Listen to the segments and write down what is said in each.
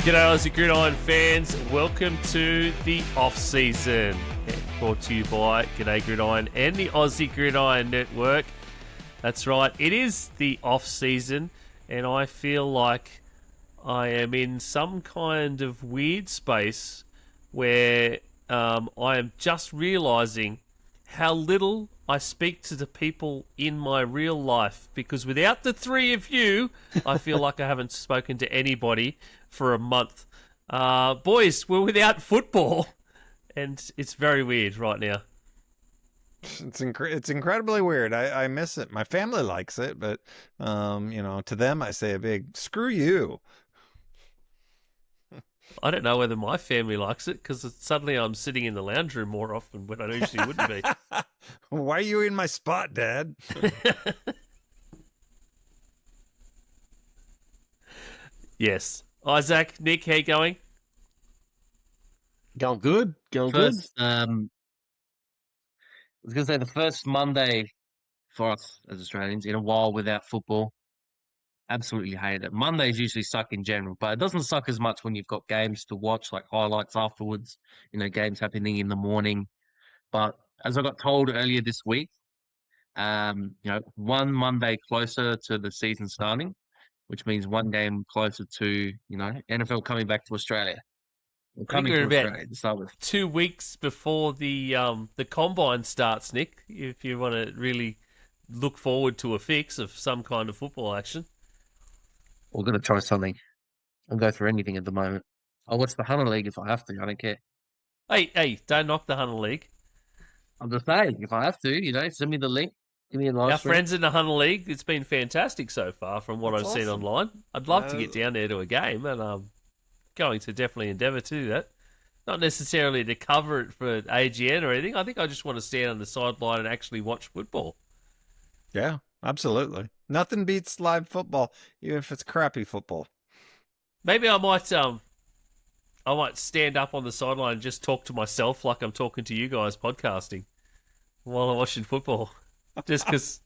G'day Aussie Gridiron fans, welcome to the off-season. Brought to you by G'day Gridiron and the Aussie Gridiron Network. That's right, it is the off-season and I feel like I am in some kind of weird space where I am just realising how little I speak to the people in my real life, because without the three of you, I feel like I haven't spoken to anybody for a month. Boys, we're without football, and it's very weird right now. It's incredibly weird. I miss it. My family likes it, but to them I say a big screw you. I don't know whether my family likes it, because suddenly I'm sitting in the lounge room more often when I usually wouldn't be. Why are you in my spot, Dad? Yes. Isaac, Nick, how you going? Going good. I was going to say the first Monday for us as Australians in a while without football. Absolutely hate it. Mondays usually suck in general, but it doesn't suck as much when you've got games to watch, like highlights afterwards, games happening in the morning. But as I got told earlier this week, one Monday closer to the season starting, which means one game closer to, NFL coming back to Australia. I think we're about 2 weeks before the combine starts, Nick, if you want to really look forward to a fix of some kind of football action. We're going to try something. I'll go for anything at the moment. I'll watch the Hunter League if I have to. I don't care. Hey, don't knock the Hunter League. I'm just saying, if I have to, send me the link. Give me a live stream. Our friends in the Hunter League, it's been fantastic so far from what I've seen online. I'd love to get down there to a game, and I'm going to definitely endeavour to do that. Not necessarily to cover it for AGN or anything. I think I just want to stand on the sideline and actually watch football. Yeah, absolutely. Nothing beats live football, even if it's crappy football. Maybe I might stand up on the sideline and just talk to myself like I'm talking to you guys podcasting while I'm watching football. Just because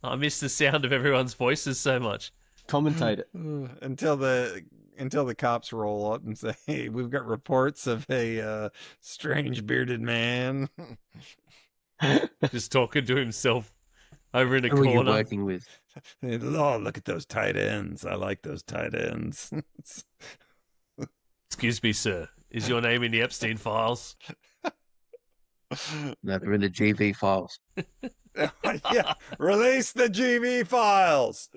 I miss the sound of everyone's voices so much. Commentate it. Until the cops roll up and say, hey, we've got reports of a strange bearded man. Just talking to himself over in a corner. Who are you working with? Oh, look at those tight ends. I like those tight ends. Excuse me, sir. Is your name in the Epstein files? No, they're in the GV files. Yeah, release the GV files.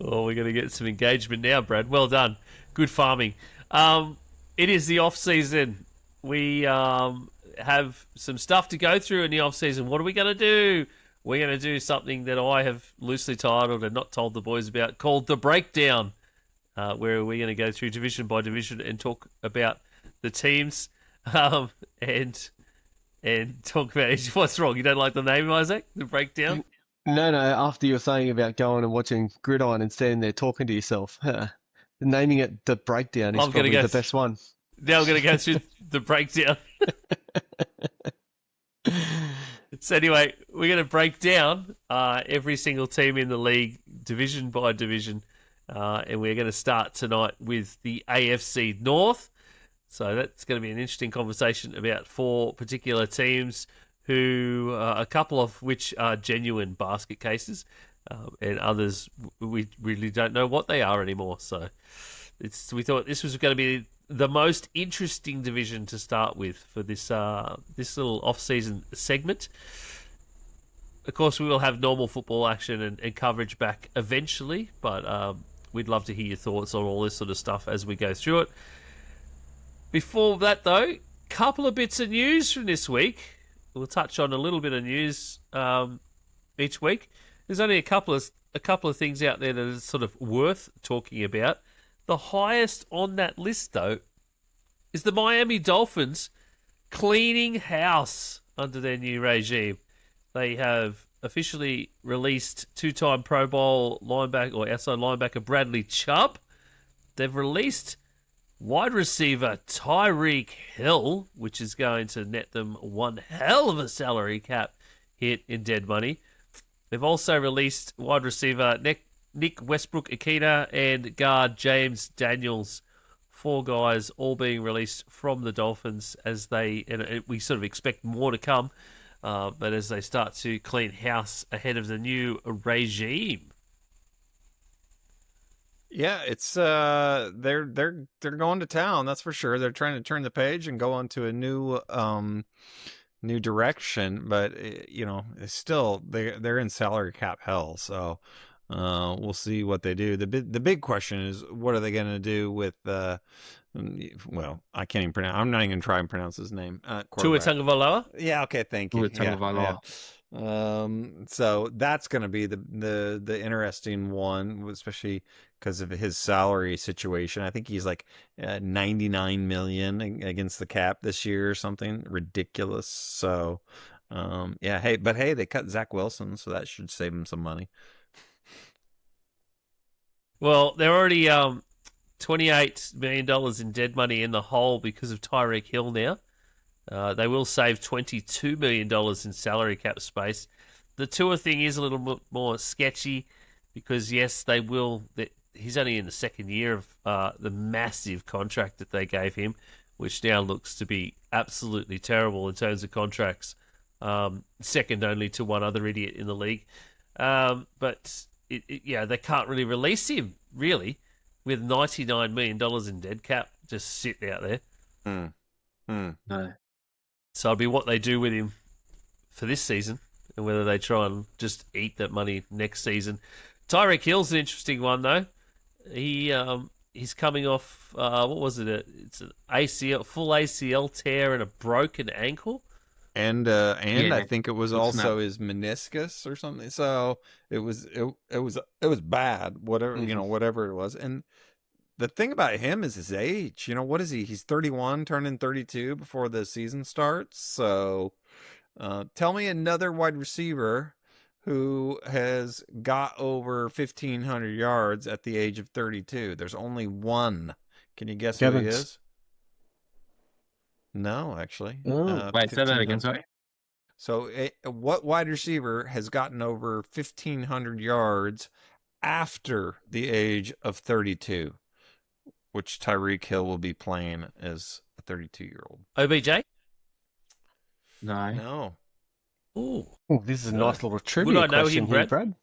Oh, we're going to get some engagement now, Brad. Well done. Good farming. It is the off-season. We have some stuff to go through in the off-season. What are we going to do? We're going to do something that I have loosely titled and not told the boys about, called The Breakdown, where we're going to go through division by division and talk about the teams and talk about what's wrong. You don't like the name, Isaac? The Breakdown? No, after you were saying about going and watching Gridiron and standing there talking to yourself, naming it The Breakdown is probably the best one. Now I'm going to go through The Breakdown. So anyway, we're going to break down every single team in the league, division by division, and we're going to start tonight with the AFC North. So that's going to be an interesting conversation about four particular teams, who a couple of which are genuine basket cases, and others we really don't know what they are anymore. So we thought this was going to be the most interesting division to start with for this little off-season segment. Of course, we will have normal football action and coverage back eventually, but we'd love to hear your thoughts on all this sort of stuff as we go through it. Before that, though, couple of bits of news from this week. We'll touch on a little bit of news each week. There's only a couple of things out there that are sort of worth talking about. The highest on that list, though, is the Miami Dolphins cleaning house under their new regime. They have officially released two-time Pro Bowl linebacker or outside linebacker Bradley Chubb. They've released wide receiver Tyreek Hill, which is going to net them one hell of a salary cap hit in dead money. They've also released wide receiver Nick Westbrook-Akina, and guard James Daniels. 4 guys all being released from the Dolphins as we sort of expect more to come, but as they start to clean house ahead of the new regime. Yeah, it's they're going to town, that's for sure. They're trying to turn the page and go on to a new direction, but it's still they're in salary cap hell, so we'll see what they do. The big question is, what are they going to do with well, I can't even pronounce. I'm not even going to try and pronounce his name. Tua Tagovailoa? Yeah, okay, thank you. Tua Tagovailoa. So that's going to be the interesting one, especially because of his salary situation. I think he's like 99 million against the cap this year or something ridiculous. So, yeah, hey, they cut Zach Wilson, so that should save him some money. Well, they're already $28 million in dead money in the hole because of Tyreek Hill now. They will save $22 million in salary cap space. The Tua thing is a little bit more sketchy because, yes, they will. He's only in the second year of the massive contract that they gave him, which now looks to be absolutely terrible in terms of contracts, second only to one other idiot in the league. But, they can't really release him, really, with $99 million in dead cap just sitting out there. No. So it'll be what they do with him for this season and whether they try and just eat that money next season. Tyreek Hill's an interesting one, though. He's coming off, what was it? It's an full ACL tear and a broken ankle. And I think it was also his meniscus or something. So it was bad, whatever, whatever it was. And the thing about him is his age. What is he? He's 31, turning 32 before the season starts. So tell me another wide receiver who has got over 1,500 yards at the age of 32. There's only one. Can you guess who he is? No, actually. Wait, say that again, sorry. So what wide receiver has gotten over 1,500 yards after the age of 32? Which Tyreek Hill will be playing as a 32-year-old. OBJ? No. Ooh, this is a nice little trivia would I know question him, here, Brad?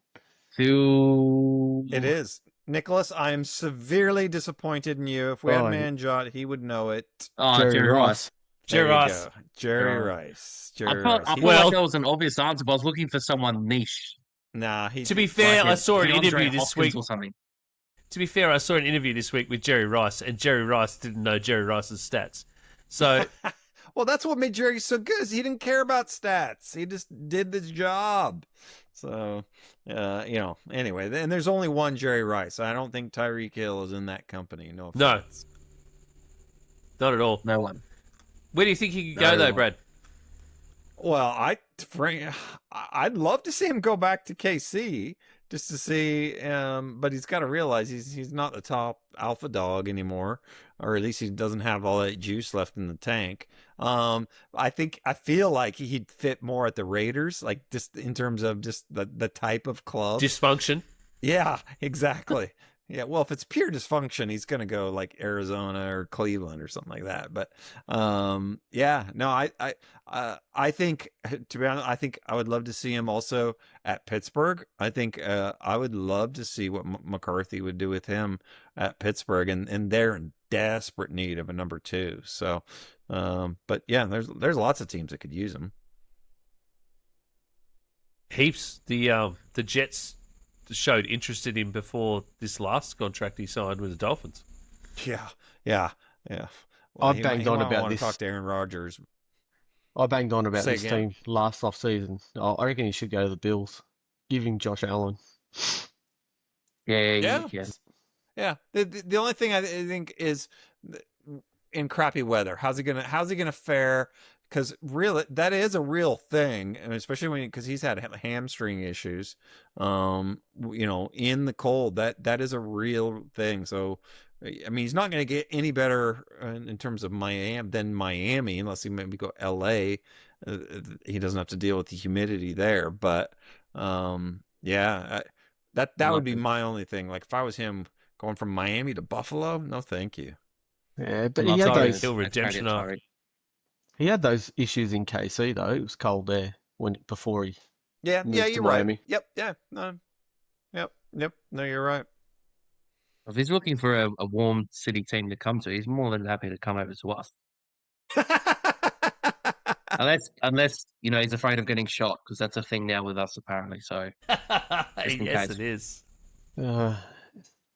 It is. Nicholas, I am severely disappointed in you. If we had Manjot, he would know it. Oh, Jerry Rice. Jerry Rice. Jerry Rice. I felt like that was an obvious answer, but I was looking for someone niche. Nah, to be fair, I saw an interview this week. Or something. To be fair, I saw an interview this week with Jerry Rice, and Jerry Rice didn't know Jerry Rice's stats. So, well, that's what made Jerry so good. Is he didn't care about stats. He just did the job. So, anyway, and there's only one Jerry Rice. I don't think Tyreek Hill is in that company. No offense. No, not at all. No one. Where do you think he could go, though, Brad? Well, I'd love to see him go back to KC just to see, but he's got to realize he's not the top alpha dog anymore, or at least he doesn't have all that juice left in the tank. I feel like he'd fit more at the Raiders, like just in terms of just the type of club. Dysfunction. Yeah, exactly. Yeah, well, if it's pure dysfunction, he's going to go like Arizona or Cleveland or something like that. But I think, to be honest, I think I would love to see him also at Pittsburgh. I think I would love to see what McCarthy would do with him at Pittsburgh, and they're in desperate need of a number 2. So, but yeah, there's lots of teams that could use him. Heaps. The Jets showed interest in him before this last contract he signed with the Dolphins. Yeah. Well, I banged on about this. Talk to Aaron Rodgers. I banged on about this again. team last off-season. I reckon he should go to the Bills. Give him Josh Allen. Yeah. Yeah. The only thing I think is in crappy weather. How's he gonna fare? Because really, that is a real thing, and especially because he's had hamstring issues. In the cold, that is a real thing. So, I mean, he's not going to get any better in terms of Miami, unless he maybe go LA. He doesn't have to deal with the humidity there. But That would be my only thing. Like if I was him going from Miami to Buffalo, no, thank you. Yeah, but he had Hill redemption arc. He had those issues in KC though. It was cold there before he moved to Miami. Right. Yep. No, you're right. If he's looking for a warm city team to come to, he's more than happy to come over to us. Unless he's afraid of getting shot, because that's a thing now with us apparently. So yes, it is. God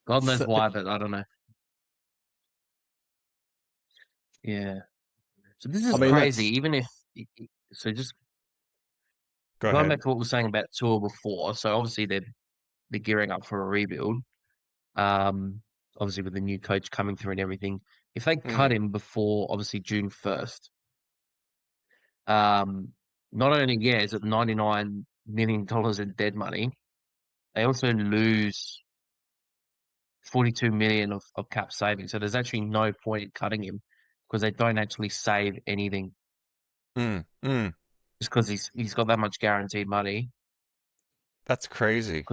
knows why, but I don't know. Yeah. So this is crazy. Even if just going back to what we were saying about Tour before. So obviously they're gearing up for a rebuild. Obviously with the new coach coming through and everything. If they cut him before obviously June 1st, not only is it $99 million in dead money, they also lose $42 million of cap savings. So there's actually no point in cutting him because they don't actually save anything. Just because he's got that much guaranteed money. That's crazy.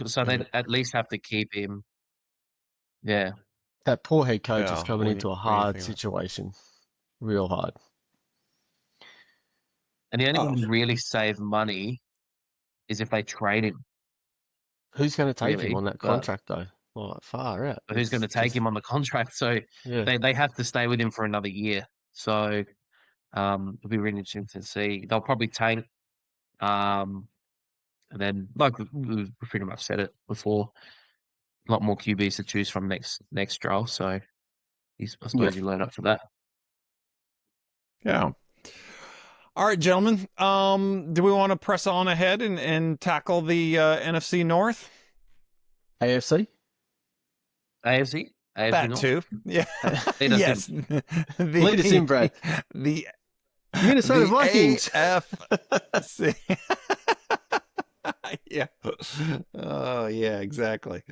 So they at least have to keep him. Yeah. That poor head coach is coming into a hard situation. Real hard. And the only one who really save money is if they trade him. Who's going to take him on that contract, though? Well, far out. Who's going to take him on the contract? So they have to stay with him for another year. So it'll be really interesting to see. They'll probably tank. And then, like we pretty much said it before, a lot more QBs to choose from next draft. So I suppose you learn up for that. Yeah. All right, gentlemen. Do we want to press on ahead and tackle the NFC North? AFC? AFC that North. Too. Yeah. Yes. Lead us in, Brad. The Minnesota Vikings. AFC. Yeah. Oh, yeah, exactly.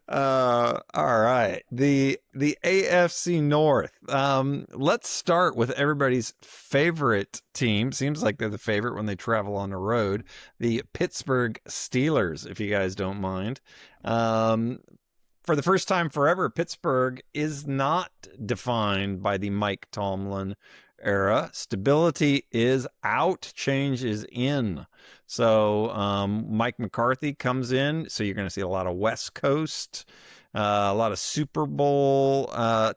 All right. The AFC North. Let's start with everybody's favorite team. Seems like they're the favorite when they travel on the road. The Pittsburgh Steelers, if you guys don't mind. For the first time forever, Pittsburgh is not defined by the Mike Tomlin era. Stability is out, change is in. So Mike McCarthy comes in, so you're going to see a lot of West Coast, a lot of Super Bowl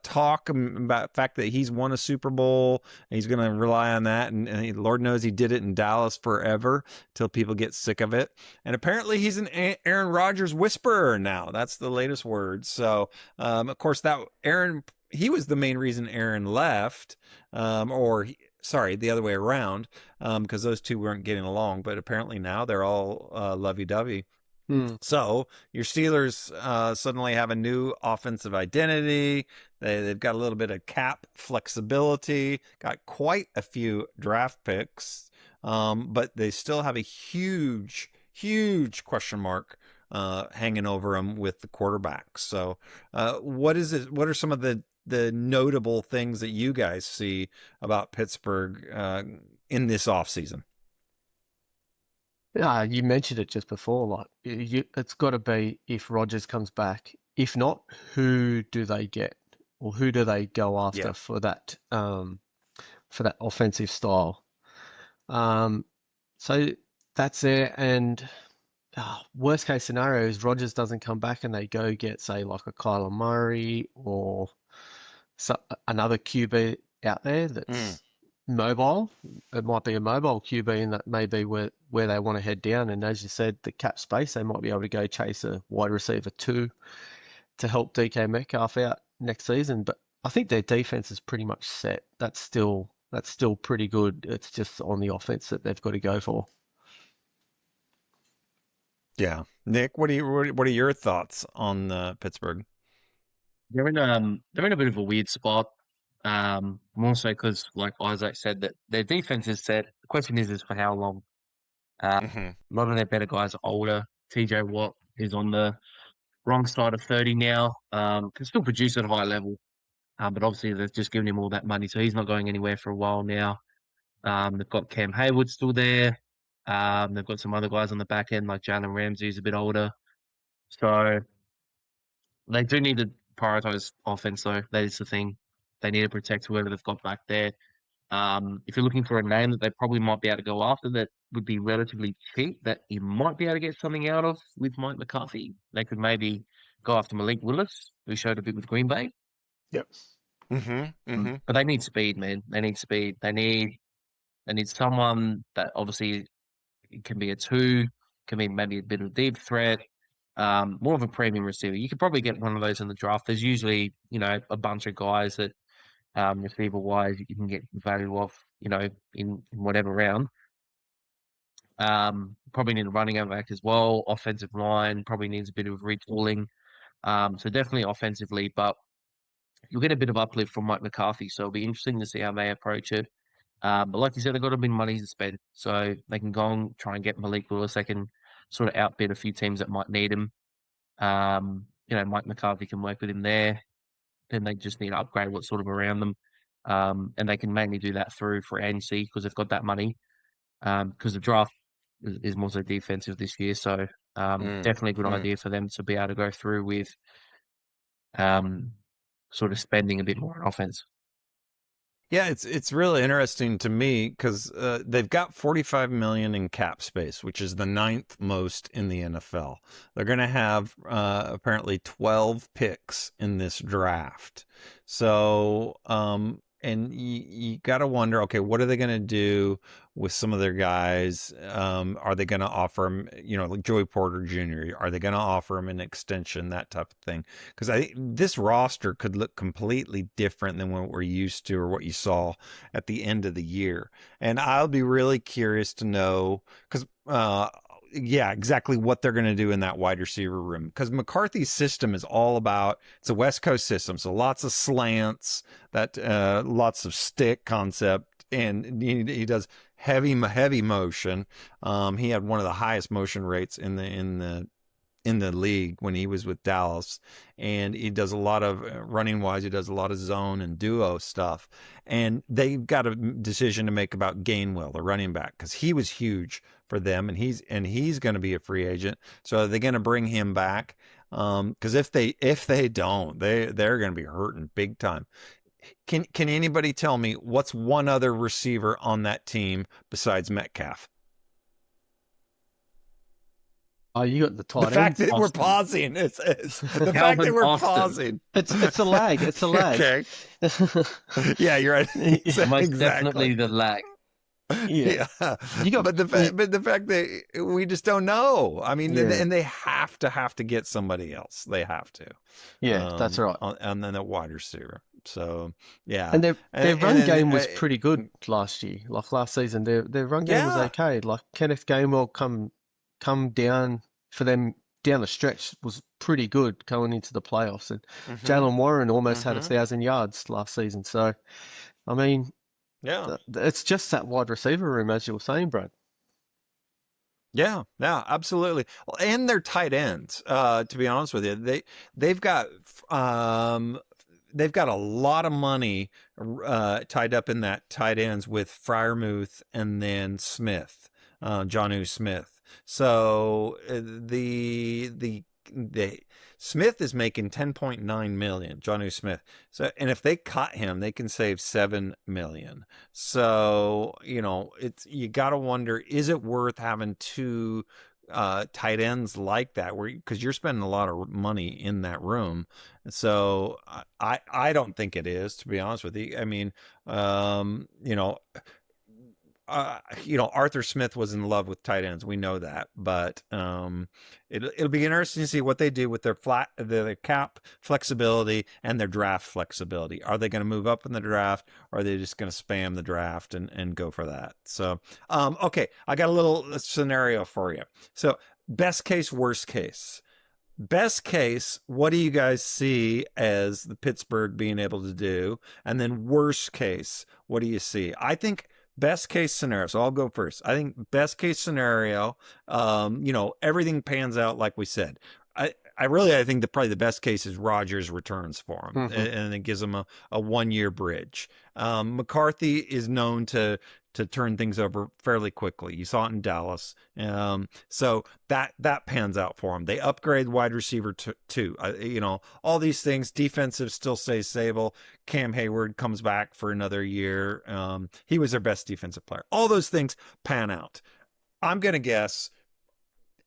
talk about the fact that he's won a Super Bowl. And he's going to rely on that, and Lord knows he did it in Dallas forever till people get sick of it. And apparently he's an Aaron Rodgers whisperer now. That's the latest word. So, of course, he was the main reason Aaron left, sorry, the other way around, because those two weren't getting along. But apparently now they're all lovey-dovey. So your Steelers suddenly have a new offensive identity. They've got a little bit of cap flexibility, got quite a few draft picks, but they still have a huge question mark hanging over them with the quarterbacks. So what are some of the notable things that you guys see about Pittsburgh in this offseason? You mentioned it just before. Like, it's got to be if Rodgers comes back. If not, who do they get, or who do they go after for that offensive style? So that's there. And worst case scenario is Rodgers doesn't come back, and they go get, say, like a Kyler Murray or another QB out there that's mobile. It might be a mobile QB, and that may be where they want to head down. And as you said, the cap space, they might be able to go chase a wide receiver 2 to help DK Metcalf out next season. But I think their defense is pretty much set. That's still pretty good. It's just on the offense that they've got to go for. Yeah, Nick, what are your thoughts on Pittsburgh? They're in a bit of a weird spot. More so because, like Isaac said, that their defense is set. The question is for how long? A lot of their better guys are older. TJ Watt is on the wrong side of 30 now. Can still produce at a high level, but obviously they've just given him all that money, so he's not going anywhere for a while now. They've got Cam Hayward still there. They've got some other guys on the back end, like Jalen Ramsey, who's a bit older. So they do need to prioritize offense, though. That is the thing. They need to protect whoever they've got back there. If you're looking for a name that they probably might be able to go after that would be relatively cheap, that you might be able to get something out of with Mike McCarthy, they could maybe go after Malik Willis, who showed a bit with Green Bay. Yep. But they need speed, man. They need speed. They need someone that obviously can be a two, can be maybe a bit of a deep threat, more of a premium receiver. You could probably get one of those in the draft. There's usually, a bunch of guys that receiver-wise you can get value off, in whatever round. Probably need a running back as well. Offensive line probably needs a bit of retooling. So definitely offensively, but you'll get a bit of uplift from Mike McCarthy. So it'll be interesting to see how they approach it. But like you said, they've got a bit of money to spend. So they can go and try and get Malik Willis. They can sort of outbid a few teams that might need him. Mike McCarthy can work with him there. Then they just need to upgrade what's sort of around them. And they can mainly do that through free agency because they've got that money. Because the draft is more so defensive this year. So definitely a good idea for them to be able to go through with sort of spending a bit more on offense. Yeah, it's really interesting to me because they've got $45 million in cap space, which is the 9th most in the NFL. They're going to have apparently 12 picks in this draft. So, and you got to wonder, okay, what are they going to do with some of their guys? Are they going to offer them, like Joey Porter Jr.? Are they going to offer him an extension, that type of thing? Because I think this roster could look completely different than what we're used to or what you saw at the end of the year. And I'll be really curious to know because, exactly what they're going to do in that wide receiver room. Because McCarthy's system is all about, it's a West Coast system. So lots of slants, lots of stick concept. And he does heavy motion. He had one of the highest motion rates in the league when he was with Dallas, and he does a lot of running wise. He does a lot of zone and duo stuff, and they've got a decision to make about Gainwell, the running back, because he was huge for them, and he's going to be a free agent. So are they going to bring him back? Because if they don't, they're going to be hurting big time. Can anybody tell me what's one other receiver on that team besides Metcalf? Oh, you got the tight The fact ends. that we're pausing. It's the fact that we're pausing. It's a lag. It's a lag. Okay. Yeah, you're right. Most definitely the lag. Yeah. But the fact that we just don't know. I mean, and they have to get somebody else. They have to. Yeah, that's right. And then a wide receiver. So yeah. And their run game was pretty good last year. Like last season, their run game was okay. Like Kenneth Gainwell come down for them down the stretch was pretty good going into the playoffs, and Jalen Warren almost had 1,000 yards last season. So, I mean, it's just that wide receiver room, as you were saying, Brad. Yeah, absolutely. And their tight ends. To be honest with you, they've got a lot of money tied up in that tight ends with Freiermuth and then Smith, Jonnu Smith. So the Smith is making $10.9 million, Jonnu Smith. So, and if they cut him, they can save $7 million. So, you got to wonder, is it worth having two tight ends like that, because you're spending a lot of money in that room. So I don't think it is, to be honest with you. I mean, Arthur Smith was in love with tight ends. We know that, but it'll be interesting to see what they do with their cap flexibility and their draft flexibility. Are they going to move up in the draft, or are they just going to spam the draft and go for that? So, okay, I got a little scenario for you. So, best case, worst case. Best case, what do you guys see as the Pittsburgh being able to do? And then worst case, what do you see? I think best case scenario, so I'll go first. I think best case scenario, everything pans out like we said. I think probably the best case is Rodgers returns for him, and it gives him a 1-year bridge. McCarthy is known to to turn things over fairly quickly. You saw it in Dallas. So that pans out for them. They upgrade wide receiver too. All these things. Defensive still stays stable. Cam Hayward comes back for another year. He was their best defensive player. All those things pan out. I'm going to guess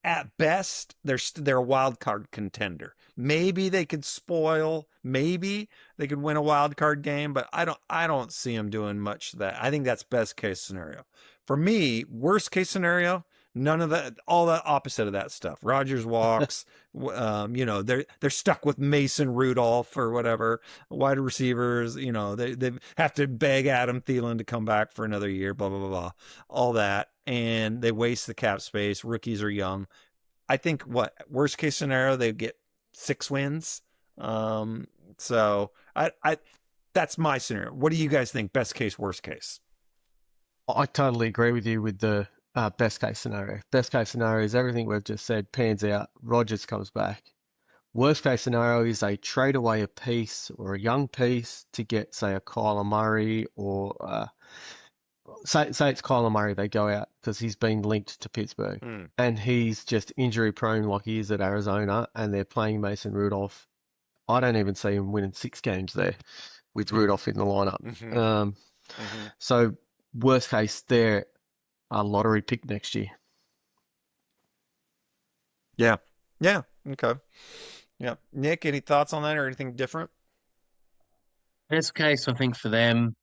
at best, they're a wild card contender. Maybe they could spoil. Maybe they could win a wild card game, but I don't see them doing much of that. I think that's best case scenario. For me, worst case scenario, none of that. All the opposite of that stuff. Rodgers walks. They're stuck with Mason Rudolph or whatever. Wide receivers. They have to beg Adam Thielen to come back for another year. Blah blah blah blah. All that. And they waste the cap space. Rookies are young. I think worst case scenario, they get 6 wins. So I that's my scenario. What do you guys think? Best case, worst case? I totally agree with you with the best case scenario. Best case scenario is everything we've just said pans out. Rodgers comes back. Worst case scenario is they trade away a piece or a young piece to get, say, a Kyler Murray or say it's Kyler Murray. They go out because he's been linked to Pittsburgh and he's just injury prone like he is at Arizona, and they're playing Mason Rudolph. I don't even see him winning 6 games there with Rudolph in the lineup. So worst case, they're a lottery pick next year. Yeah. Okay. Yeah. Nick, any thoughts on that or anything different? Best case, I think for them,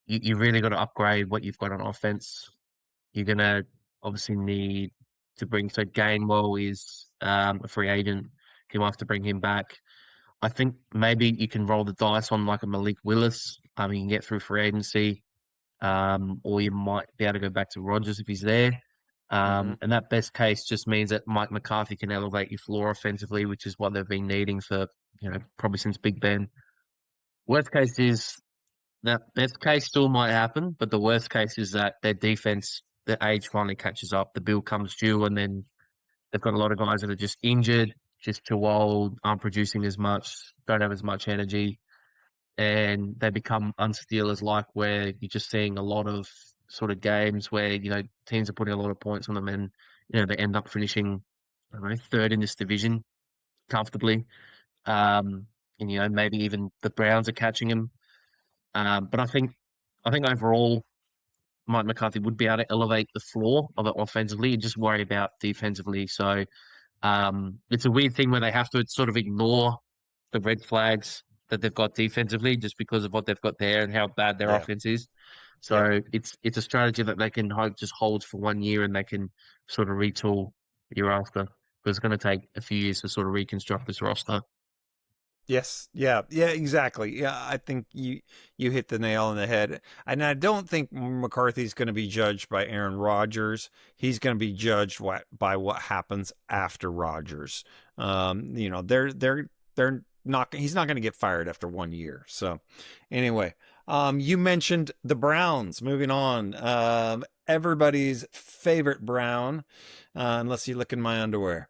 you really got to upgrade what you've got on offense. You're gonna obviously need to bring. So Gainwell is a free agent. You have to bring him back. I think maybe you can roll the dice on like a Malik Willis. You can get through free agency, or you might be able to go back to Rodgers if he's there. And that best case just means that Mike McCarthy can elevate your floor offensively, which is what they've been needing for probably since Big Ben. Worst case is that best case still might happen, but the worst case is that their defense, their age finally catches up. The bill comes due, and then they've got a lot of guys that are just injured, just too old, aren't producing as much, don't have as much energy, and they become unstealers-like, where you're just seeing a lot of sort of games where teams are putting a lot of points on them, and they end up finishing, I don't know, 3rd in this division comfortably, and maybe even the Browns are catching them. But I think overall, Mike McCarthy would be able to elevate the floor of it offensively and just worry about defensively. So it's a weird thing where they have to sort of ignore the red flags that they've got defensively just because of what they've got there and how bad their offense is. So it's a strategy that they can hope just holds for 1 year, and they can sort of retool the year after. But it's going to take a few years to sort of reconstruct this roster. Yes. Yeah, exactly. Yeah, I think you hit the nail on the head. And I don't think McCarthy's going to be judged by Aaron Rodgers. He's going to be judged by what happens after Rodgers. They're not, he's not going to get fired after 1 year. So anyway, you mentioned the Browns. Moving on. Everybody's favorite Brown, unless you look in my underwear.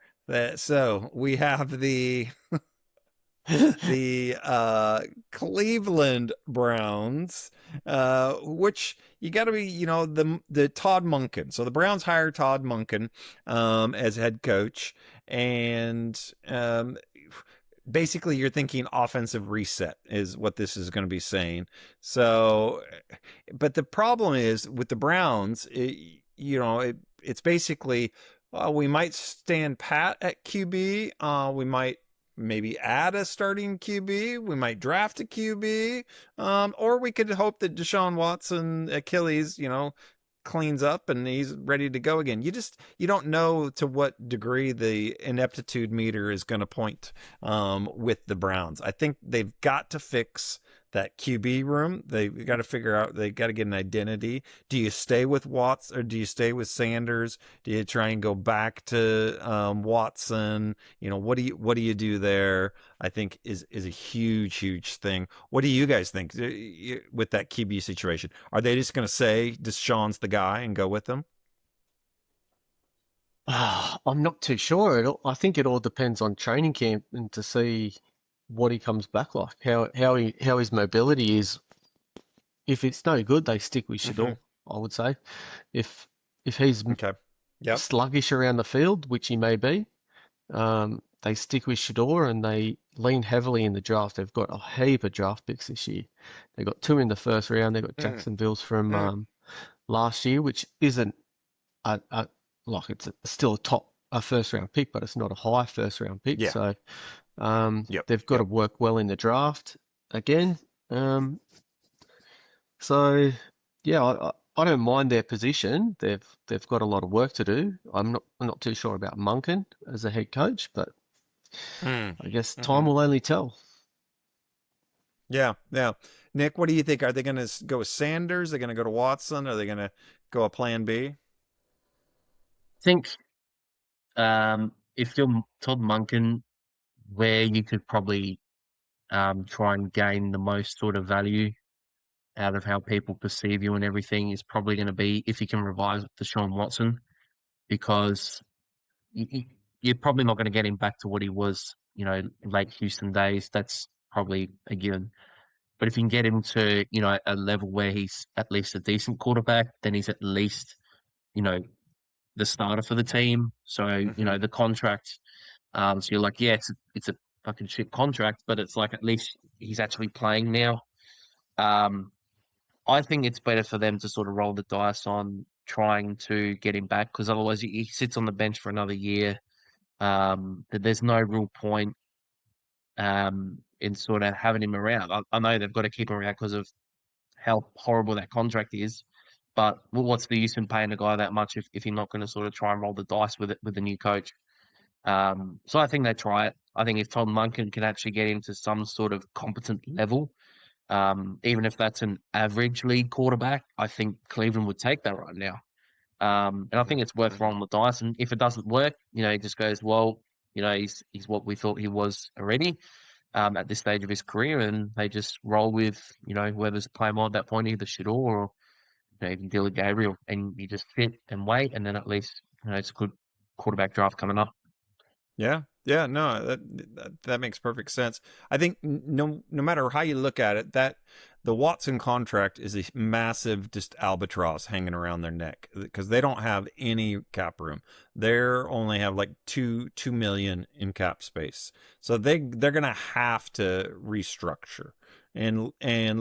So we have the Cleveland Browns, which you got to be, the Todd Monken. So the Browns hired Todd Monken as head coach, and basically you're thinking offensive reset is what this is going to be saying. So, but the problem is with the Browns, it's basically we might stand pat at QB. We might maybe add a starting QB. We might draft a QB, or we could hope that Deshaun Watson Achilles, cleans up and he's ready to go again. You don't know to what degree the ineptitude meter is going to point with the Browns. I think they've got to fix that QB room. They've got to figure out, they got to get an identity. Do you stay with Watts or do you stay with Sanders? Do you try and go back to Watson? What do you do there? I think is a huge thing. What do you guys think with that QB situation? Are they just going to say Deshaun's the guy and go with them? I'm not too sure. I think it all depends on training camp and to see what he comes back like, how his mobility is if it's no good, they stick with Shador. I would say, if he's Okay. Yep. sluggish around the field, which he may be, they stick with Shador and they lean heavily in the draft. They've got a heap of draft picks this year. They got 2 in the first round. They got Jacksonville's from last year, which isn't like it's still a first round pick, but it's not a high first round pick. Yeah. So they've got to work well in the draft again. So yeah, I don't mind their position. They've got a lot of work to do. I'm not too sure about Monken as a head coach, but I guess time will only tell. Yeah. Nick, what do you think? Are they going to go with Sanders? Are they going to go to Watson? Are they going to go a plan B? I think if you're Todd Monken, where you could probably try and gain the most sort of value out of how people perceive you and everything is probably going to be if you can revive Deshaun Watson, because you're probably not going to get him back to what he was, late Houston days. That's probably a given. But if you can get him to, a level where he's at least a decent quarterback, then he's at least, the starter for the team. So, the contract, so you're like, yeah, it's a fucking shit contract, but it's like at least he's actually playing now. I think it's better for them to sort of roll the dice on trying to get him back, because otherwise he sits on the bench for another year. There's no real point in sort of having him around. I know they've got to keep him around because of how horrible that contract is, but what's the use in paying a guy that much if you're not going to sort of try and roll the dice with it with the new coach? So I think they try it. I think if Todd Monken can actually get him to some sort of competent level, even if that's an average league quarterback, I think Cleveland would take that right now. And I think it's worth rolling the dice. And if it doesn't work, he just goes, well, he's what we thought he was already at this stage of his career, and they just roll with, whoever's playing well at that point, either Shador or even Dylan Gabriel, and you just sit and wait, and then at least it's a good quarterback draft coming up. Yeah, no, that makes perfect sense. I think no matter how you look at it, that the Watson contract is a massive just albatross hanging around their neck, because they don't have any cap room. They're only have like $2 million in cap space, so they're gonna have to restructure. And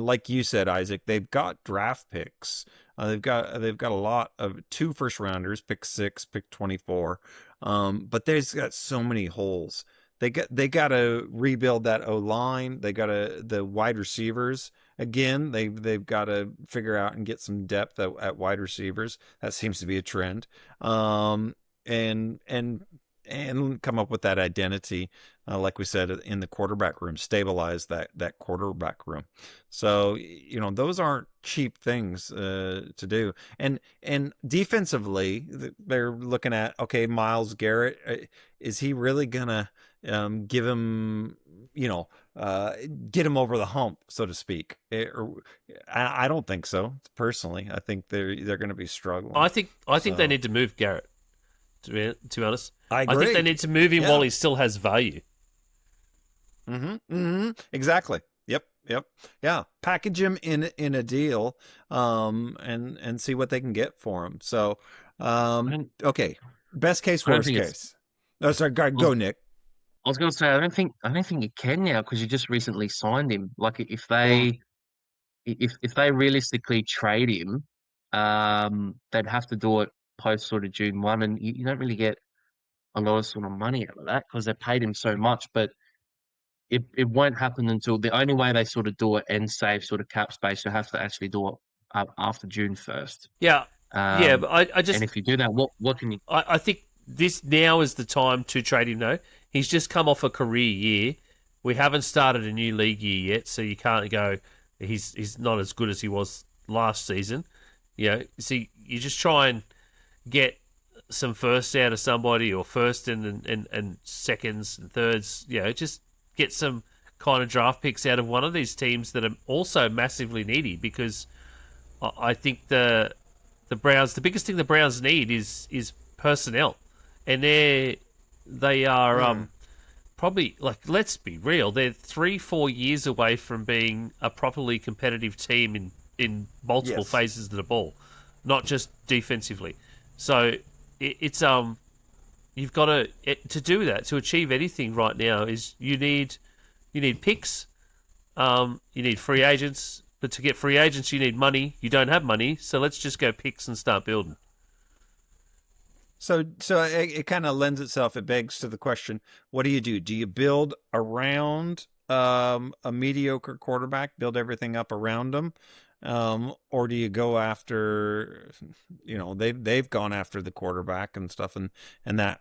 like you said, Isaac, they've got draft picks. They've got a lot of 2 first rounders, pick 6, pick 24. But there's got so many holes. They got to rebuild that O line. They got the wide receivers again. They've got to figure out and get some depth at wide receivers. That seems to be a trend. And come up with that identity, like we said, in the quarterback room, stabilize that quarterback room. So, those aren't cheap things to do. And defensively, they're looking at, okay, Myles Garrett, is he really gonna give him, get him over the hump, so to speak? I don't think so. Personally, I think they're going to be struggling. I think they need to move Garrett. To be honest, I agree. I think they need to move him while he still has value. Exactly. Yep. Yeah. Package him in a deal, and see what they can get for him. So, okay. Best case, worst case. No, sorry. Go, Nick. I was going to say, I don't think you can now, because you just recently signed him. Like if they realistically trade him, they'd have to do it post sort of June 1, and you don't really get a lot of sort of money out of that because they paid him so much. But it won't happen until the only way they sort of do it and save sort of cap space, you have to actually do it after June 1st. Yeah. But I just, and if you do that, what can you? I think this now is the time to trade him. Though he's just come off a career year. We haven't started a new league year yet, so you can't go. He's not as good as he was last season. See, you just try and get some firsts out of somebody, or first and seconds and thirds. Just get some kind of draft picks out of one of these teams that are also massively needy, because I think the Browns, the biggest thing the Browns need is personnel, and they are probably, like, let's be real, they're 3-4 years away from being a properly competitive team in multiple Yes. phases of the ball, not just defensively. So it's you've got to do that, to achieve anything right now is you need picks, you need free agents, but to get free agents you need money. You don't have money, so let's just go picks and start building. So it kind of lends itself. It begs to the question: what do you do? Do you build around a mediocre quarterback, build everything up around them, or do you go after? They've gone after the quarterback and stuff, and that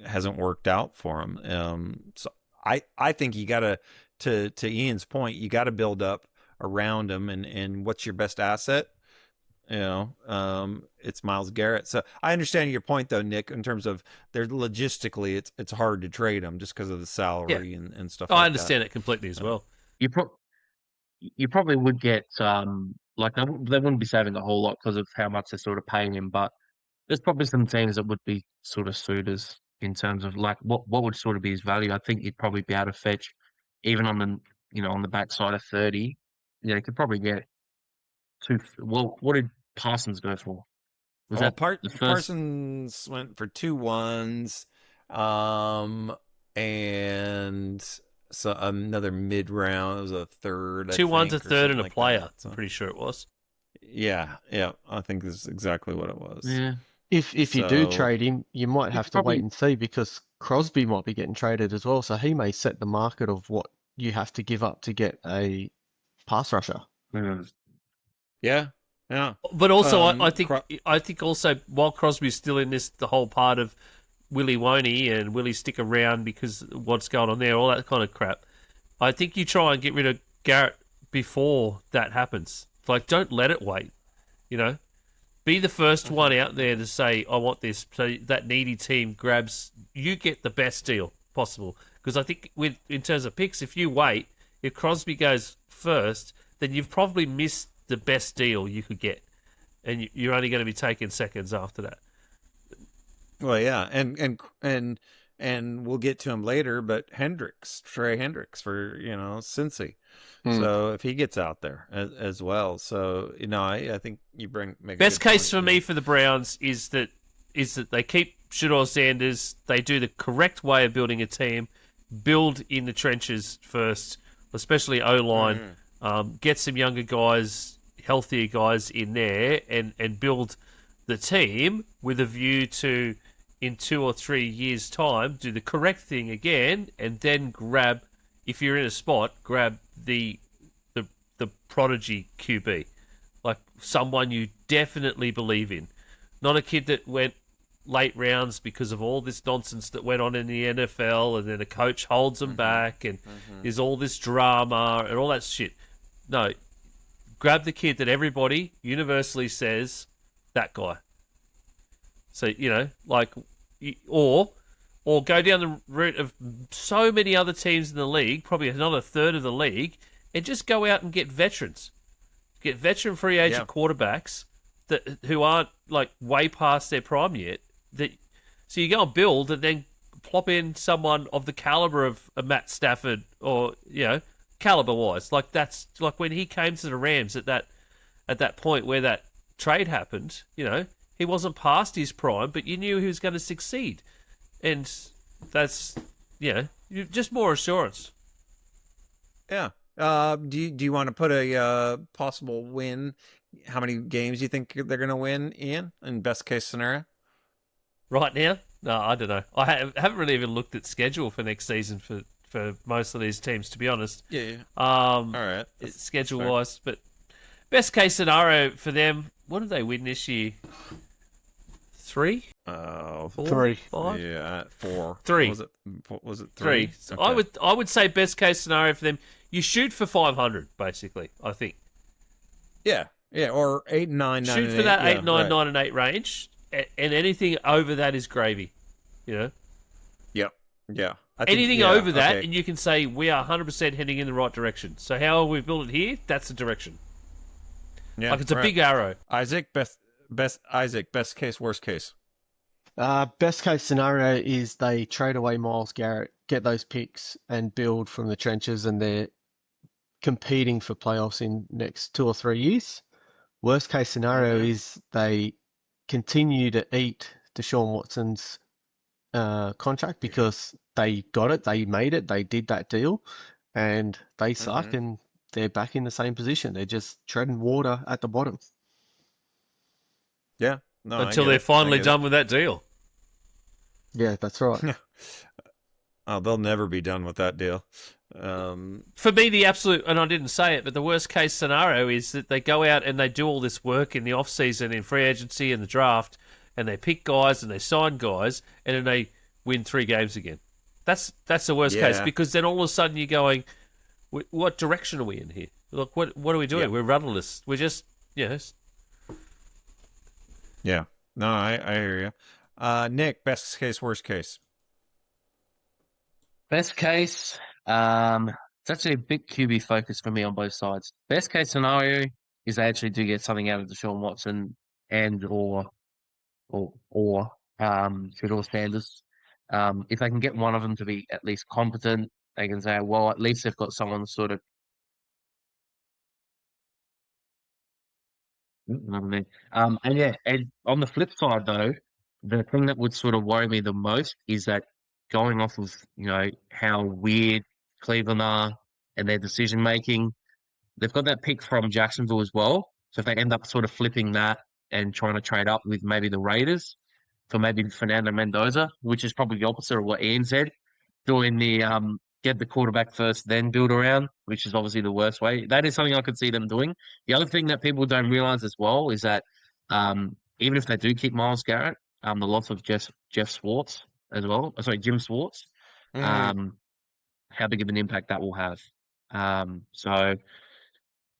hasn't worked out for them. So I think you got to Ian's point, you got to build up around them, and what's your best asset? It's Myles Garrett. So I understand your point though, Nick, in terms of they're logistically it's hard to trade them just because of the salary and stuff. I understand it completely as well. You probably would get like they wouldn't be saving a whole lot because of how much they're sort of paying him, but there's probably some teams that would be sort of suitors in terms of like what would sort of be his value. I think you'd probably be able to fetch even on the backside of 30. You could probably get two. Well, what did Parsons go for? Was that the first? Parsons went for 2 1s, and so another mid round. It was a third. 2 1s, a third, and a like player. So. I'm pretty sure it was. Yeah. I think this is exactly what it was. Yeah. If you do trade him, you might have to wait and see because Crosby might be getting traded as well. So he may set the market of what you have to give up to get a pass rusher. Yeah. Yeah. But also, I think also while Crosby's still in this, the whole part of Willie won't he and will he stick around because what's going on there, all that kind of crap. I think you try and get rid of Garrett before that happens. Like, don't let it wait. Be the first one out there to say, I want this. So that needy team you get the best deal possible. Because I think in terms of picks, if you wait, if Crosby goes first, then you've probably missed the best deal you could get. And you're only going to be taking seconds after that. Well, yeah. And we'll get to him later, but Trey Hendricks for, Cincy. So if he gets out there as well. So, I think you make best case for me for the Browns is that they keep Shedeur Sanders. They do the correct way of building a team. Build in the trenches first, especially O-line. Get some younger guys, healthier guys in there and build the team with a view to, in 2 or 3 years' time, do the correct thing again and then grab, if you're in a spot, grab the prodigy QB. Like someone you definitely believe in. Not a kid that went late rounds because of all this nonsense that went on in the NFL and then a coach holds them back and there's all this drama and all that shit. No, grab the kid that everybody universally says, that guy. So, or go down the route of so many other teams in the league, probably another third of the league, and just go out and get veterans. Get veteran free agent quarterbacks who aren't like way past their prime yet. So you go and build and then plop in someone of the caliber of a Matt Stafford or, caliber-wise. Like that's like when he came to the Rams at that point where that trade happened, he wasn't past his prime, but you knew he was going to succeed. And that's, just more assurance. Yeah. Do you want to put a possible win? How many games do you think they're going to win, Ian, in best case scenario? Right now? No, I don't know. I haven't really even looked at schedule for next season for most of these teams, to be honest. Yeah. All right. Schedule-wise. But best case scenario for them, what did they win this year? 3? 4? 3. 5? Yeah, 4. 3. Was it 3? So okay. I would say best case scenario for them, you shoot for 500, basically, I think. Yeah, or 8, 9, 9, shoot and for 8. that 8, 9, 9, and 8 range, and anything over that is gravy, Yep. Yeah. Anything over that, and you can say we are 100% heading in the right direction. So how we've built it here, that's the direction. Yeah, like it's a big arrow. Isaac, best case, worst case. Best case scenario is they trade away Myles Garrett, get those picks, and build from the trenches, and they're competing for playoffs in next 2 or 3 years. Worst case scenario is they continue to eat Deshaun Watson's contract because they got it, they made it, they did that deal, and they suck and they're back in the same position. They're just treading water at the bottom. Yeah. No, until they're finally done with that deal. Yeah, that's right. Oh, they'll never be done with that deal. For me, the absolute, and I didn't say it, but the worst case scenario is that they go out and they do all this work in the off season, in free agency, and the draft, and they pick guys and they sign guys, and then they win 3 games again. That's the worst case, because then all of a sudden you're going, what direction are we in here? Look, what are we doing? We're rudderless. We're just, yes. Yeah. No, I hear you. Nick, best case, worst case. Best case, it's actually a big QB focus for me on both sides. Best case scenario is they actually do get something out of Deshaun Watson and or Shedeur Sanders. If they can get one of them to be at least competent, they can say, well, at least they've got someone sort of. And on the flip side, though, the thing that would sort of worry me the most is that going off of how weird Cleveland are and their decision making, they've got that pick from Jacksonville as well. So if they end up sort of flipping that and trying to trade up with maybe the Raiders for maybe Fernando Mendoza, which is probably the opposite of what Ian said, doing the get the quarterback first, then build around, which is obviously the worst way. That is something I could see them doing. The other thing that people don't realize as well is that even if they do keep Myles Garrett, the loss of Jeff Schwartz as well, Jim Schwartz, how big of an impact that will have. So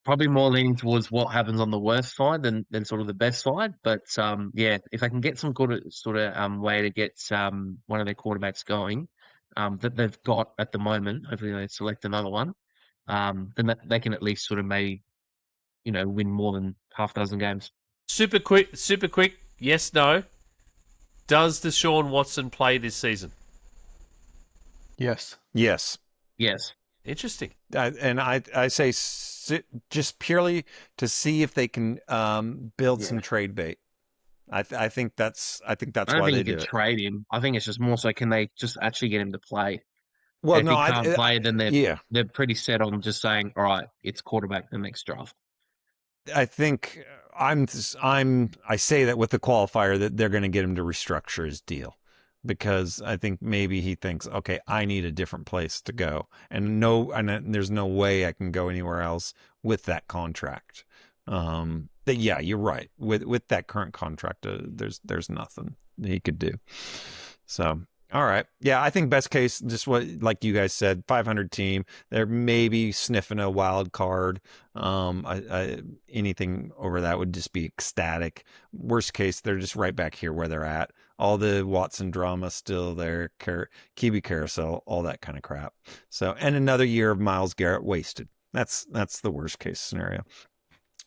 probably more leaning towards what happens on the worst side than sort of the best side. But if they can get some good sort of way to get one of their quarterbacks going that they've got at the moment, hopefully they select another one, then they can at least sort of maybe win more than half a dozen games. Super quick. Yes, no. Does Deshaun Watson play this season? Yes. Yes. Interesting. And I say just purely to see if they can build some trade bait. I think that's why they do it. I don't think you can trade him. I think it's just more so can they just actually get him to play. Well, if he can't play, then they're pretty set on just saying, all right, it's quarterback the next draft. I think I say that with the qualifier that they're going to get him to restructure his deal, because I think maybe he thinks, okay, I need a different place to go, and there's no way I can go anywhere else with that contract. You're right. With that current contract, there's nothing he could do. So, all right. Yeah, I think best case, just what, like you guys said, 500 team. They're maybe sniffing a wild card. Anything over that would just be ecstatic. Worst case, they're just right back here where they're at. All the Watson drama still there, QB carousel, all that kind of crap. So, and another year of Myles Garrett wasted. That's the worst case scenario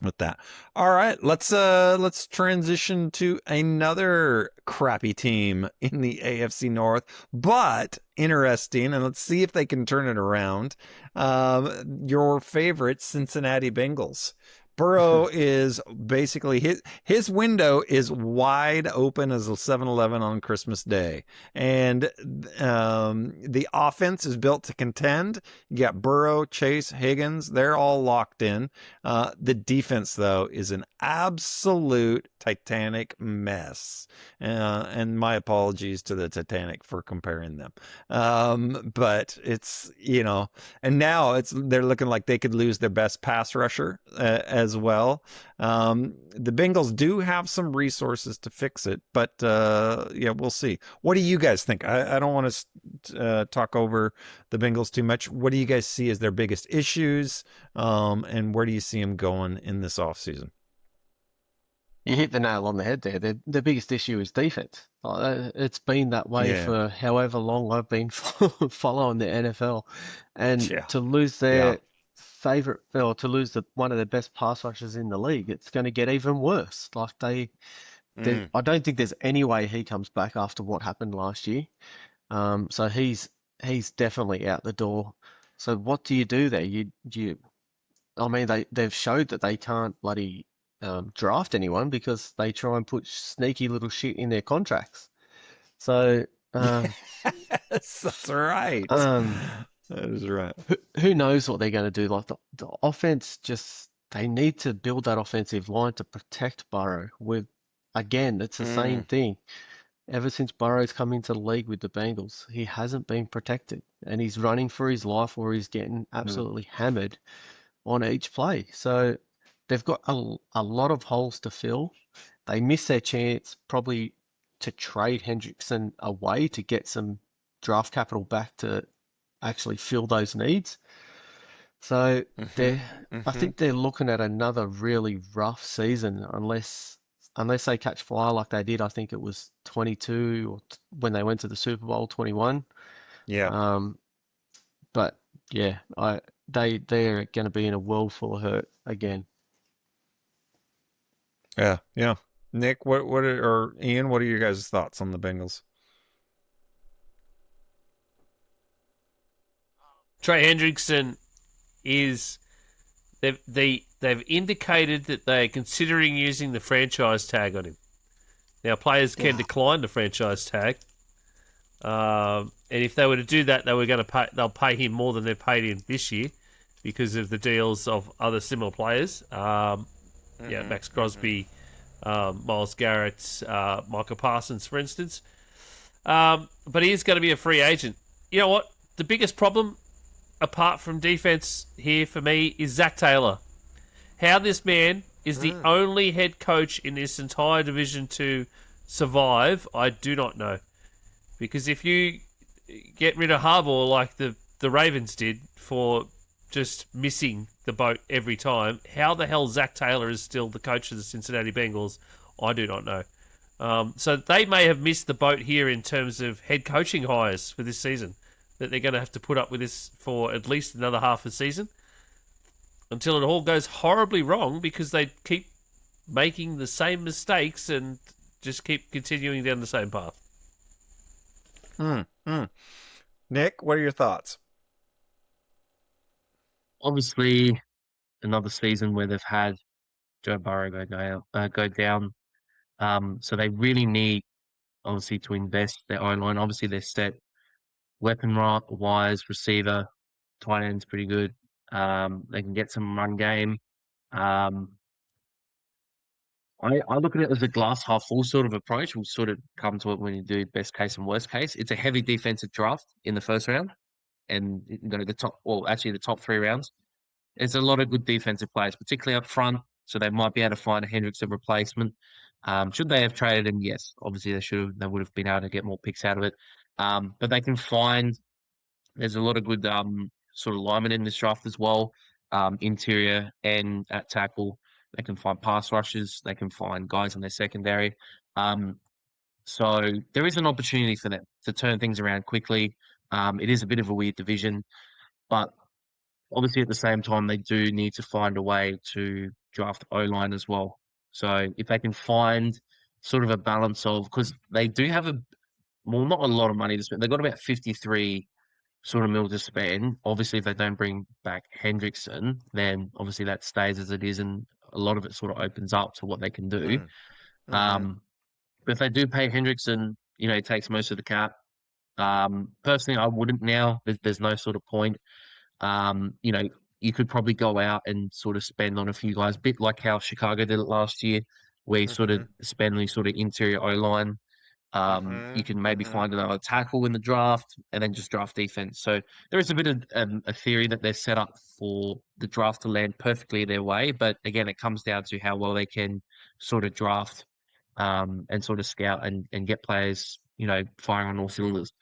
with that. All right, let's transition to another crappy team in the AFC North, but interesting, and let's see if they can turn it around. Your favorite Cincinnati Bengals. Burrow is basically his window is wide open as a 7-Eleven on Christmas Day, and the offense is built to contend. You got Burrow, Chase, Higgins; they're all locked in. The defense, though, is an absolute Titanic mess, and my apologies to the Titanic for comparing them. But it's and now they're looking like they could lose their best pass rusher as well. The Bengals do have some resources to fix it, but we'll see. What do you guys think? I don't want to talk over the Bengals too much. What do you guys see as their biggest issues, and where do you see them going in this offseason? You hit the nail on the head there. The biggest issue is defense. It's been that way for however long I've been following the NFL, and to lose their favorite, or to lose one of the best pass rushers in the league, it's going to get even worse. Like I don't think there's any way he comes back after what happened last year. So he's definitely out the door. So what do you do there? They've showed that they can't bloody draft anyone because they try and put sneaky little shit in their contracts. So, Yes, that's right. um, That is right. who knows what they're going to do? Like the offense, just they need to build that offensive line to protect Burrow. With again, it's the same thing. Ever since Burrow's come into the league with the Bengals, he hasn't been protected, and he's running for his life, or he's getting absolutely hammered on each play. So they've got a lot of holes to fill. They miss their chance probably to trade Hendrickson away to get some draft capital back to actually fill those needs. So they're, I think they're looking at another really rough season unless they catch fire like they did. I think it was 22 or when they went to the Super Bowl 21. Yeah. But yeah, they're going to be in a world full of hurt again. Yeah. Yeah. Nick, or Ian, what are your guys' thoughts on the Bengals? Trey Hendrickson is they've indicated that they're considering using the franchise tag on him. Now players can decline the franchise tag, and if they were to do that, they'll pay him more than they've paid him this year because of the deals of other similar players. Max Crosby, Myles Garrett, Michael Parsons, for instance. But he is going to be a free agent. You know what? The biggest problem, apart from defense here for me, is Zach Taylor. How this man is the only head coach in this entire division to survive, I do not know. Because if you get rid of Harbaugh like the Ravens did for just missing the boat every time, how the hell Zach Taylor is still the coach of the Cincinnati Bengals, I do not know. So they may have missed the boat here in terms of head coaching hires for this season, that they're going to have to put up with this for at least another half a season until it all goes horribly wrong because they keep making the same mistakes and just keep continuing down the same path. Nick, what are your thoughts? Obviously, another season where they've had Joe Burrow go down. So they really need, obviously, to invest their own line. Obviously, they're set weapon-wise, receiver, tight end's pretty good. They can get some run game. I look at it as a glass half full sort of approach. We'll sort of come to it when you do best case and worst case. It's a heavy defensive draft in the first round, and the top 3 rounds. There's a lot of good defensive players, particularly up front. So they might be able to find a Hendrickson replacement. Should they have traded him? Yes, obviously they would have been able to get more picks out of it. But they can find. There's a lot of good sort of linemen in this draft as well, interior and at tackle. They can find pass rushers. They can find guys in their secondary. So there is an opportunity for them to turn things around quickly. It is a bit of a weird division, but obviously at the same time, they do need to find a way to draft O-line as well. So if they can find sort of a balance of, because they do have not a lot of money to spend. They've got about 53 sort of mil to spend. Obviously, if they don't bring back Hendrickson, then obviously that stays as it is, and a lot of it sort of opens up to what they can do. But if they do pay Hendrickson, he takes most of the cap. Personally, I wouldn't now. There's no sort of point. You could probably go out and sort of spend on a few guys, a bit like how Chicago did it last year, where you sort of spend the sort of interior O-line. You can maybe find another tackle in the draft and then just draft defense. So there is a bit of a theory that they're set up for the draft to land perfectly their way. But again, it comes down to how well they can sort of draft and sort of scout and get players, firing on all cylinders.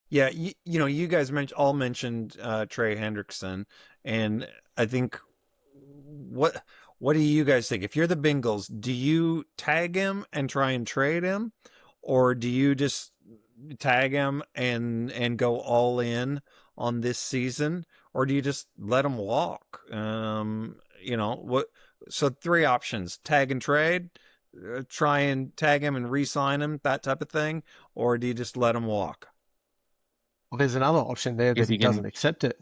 Yeah, you guys all mentioned Trey Hendrickson, and I think what do you guys think? If you're the Bengals, do you tag him and try and trade him, or do you just tag him and go all in on this season, or do you just let him walk? So 3 options: tag and trade, try and tag him and re-sign him, that type of thing, or do you just let him walk? Well, there's another option there that he doesn't accept it.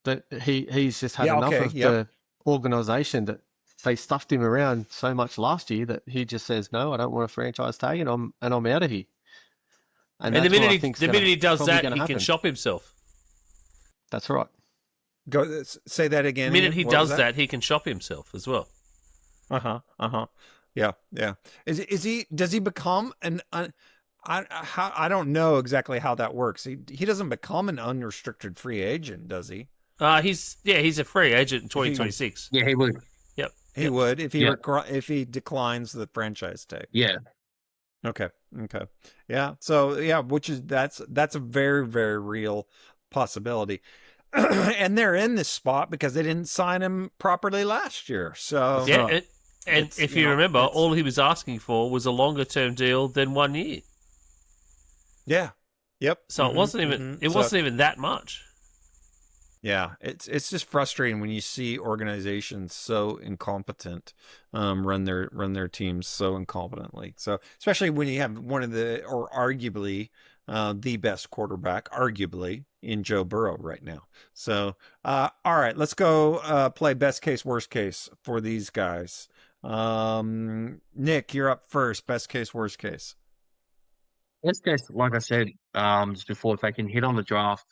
That he's just had enough of the organization that they stuffed him around so much last year that he just says, no, I don't want a franchise tag, and I'm out of here. And And that's what I think's the minute he does probably that, going to he happen. can shop himself. That's right. Go say that again. The minute he What does was that, he can shop himself as well. Yeah. Is he? Does he become an? I don't know exactly how that works. He doesn't become an unrestricted free agent, does he? He's a free agent in 2026. Yeah, he would. Yep. He would if he declines the franchise tag. Yeah. Okay. Yeah. So yeah, that's a very, very real possibility. And they're in this spot because they didn't sign him properly last year. So yeah, and if you remember, all he was asking for was a longer term deal than 1 year. Yeah. Yep. So it wasn't even that much. Yeah, it's just frustrating when you see organizations so incompetent run their teams so incompetently. So especially when you have one of the, or arguably the best quarterback, arguably, in Joe Burrow right now. So all right, let's go play best case, worst case for these guys. Nick, you're up first. Best case, worst case. Best case, like I said just before, if they can hit on the draft.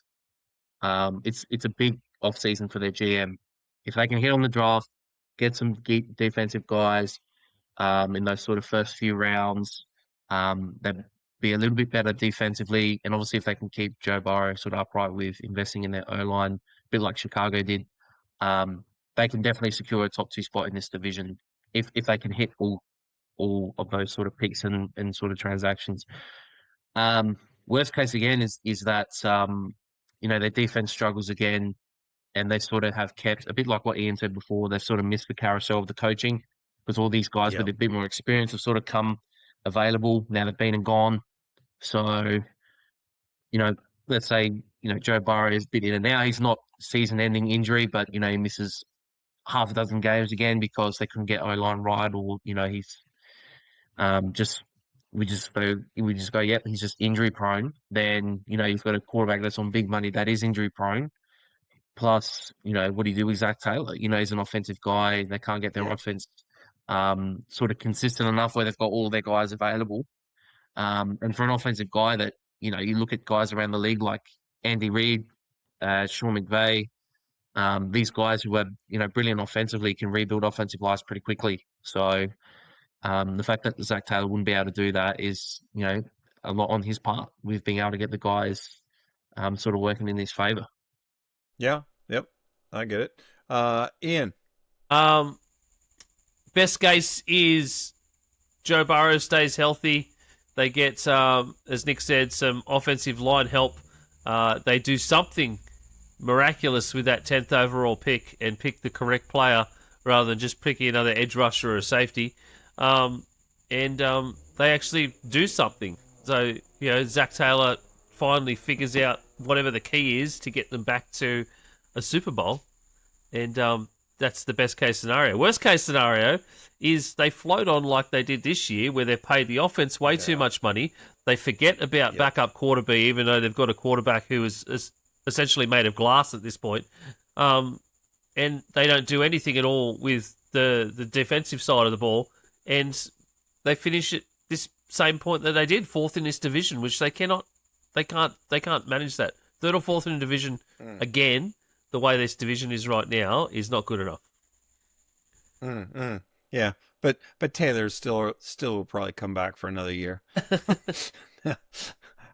It's a big off season for their GM. If they can hit on the draft, get some defensive guys in those sort of first few rounds, they'd be a little bit better defensively. And obviously, if they can keep Joe Burrow sort of upright with investing in their O-line, a bit like Chicago did, they can definitely secure a top 2 spot in this division if they can hit all of those sort of picks and sort of transactions. Worst case again is that their defense struggles again, and they sort of have kept, a bit like what Ian said before, they've sort of missed the carousel of the coaching because all these guys with a bit more experience have sort of come available. Now they've been and gone. So, let's say, Joe Burrow is a bit in and out. He's not season-ending injury, but, he misses half a dozen games again because they couldn't get O-line right, or, he's we just go, yep, he's just injury prone. Then, you've got a quarterback that's on big money that is injury prone. Plus, what do you do with Zach Taylor? He's an offensive guy. They can't get their offense sort of consistent enough where they've got all their guys available. And for an offensive guy that, you look at guys around the league like Andy Reid, Sean McVay, these guys who are, brilliant offensively can rebuild offensive lines pretty quickly. So the fact that Zach Taylor wouldn't be able to do that is, a lot on his part with being able to get the guys sort of working in his favor. Yeah. Yep. I get it. Ian. Best case is Joe Burrow stays healthy. They get, as Nick said, some offensive line help. They do something miraculous with that 10th overall pick and pick the correct player rather than just picking another edge rusher or a safety. And they actually do something. So, Zach Taylor finally figures out whatever the key is to get them back to a Super Bowl. And that's the best case scenario. Worst case scenario is they float on like they did this year, where they've paid the offense way too much money. They forget about backup quarterback, even though they've got a quarterback who is essentially made of glass at this point. And they don't do anything at all with the defensive side of the ball. And they finish at this same point that they did, fourth in this division, which they can't manage that. Third or fourth in the division again, the way this division is right now, is not good enough. Yeah, but Taylor still will probably come back for another year.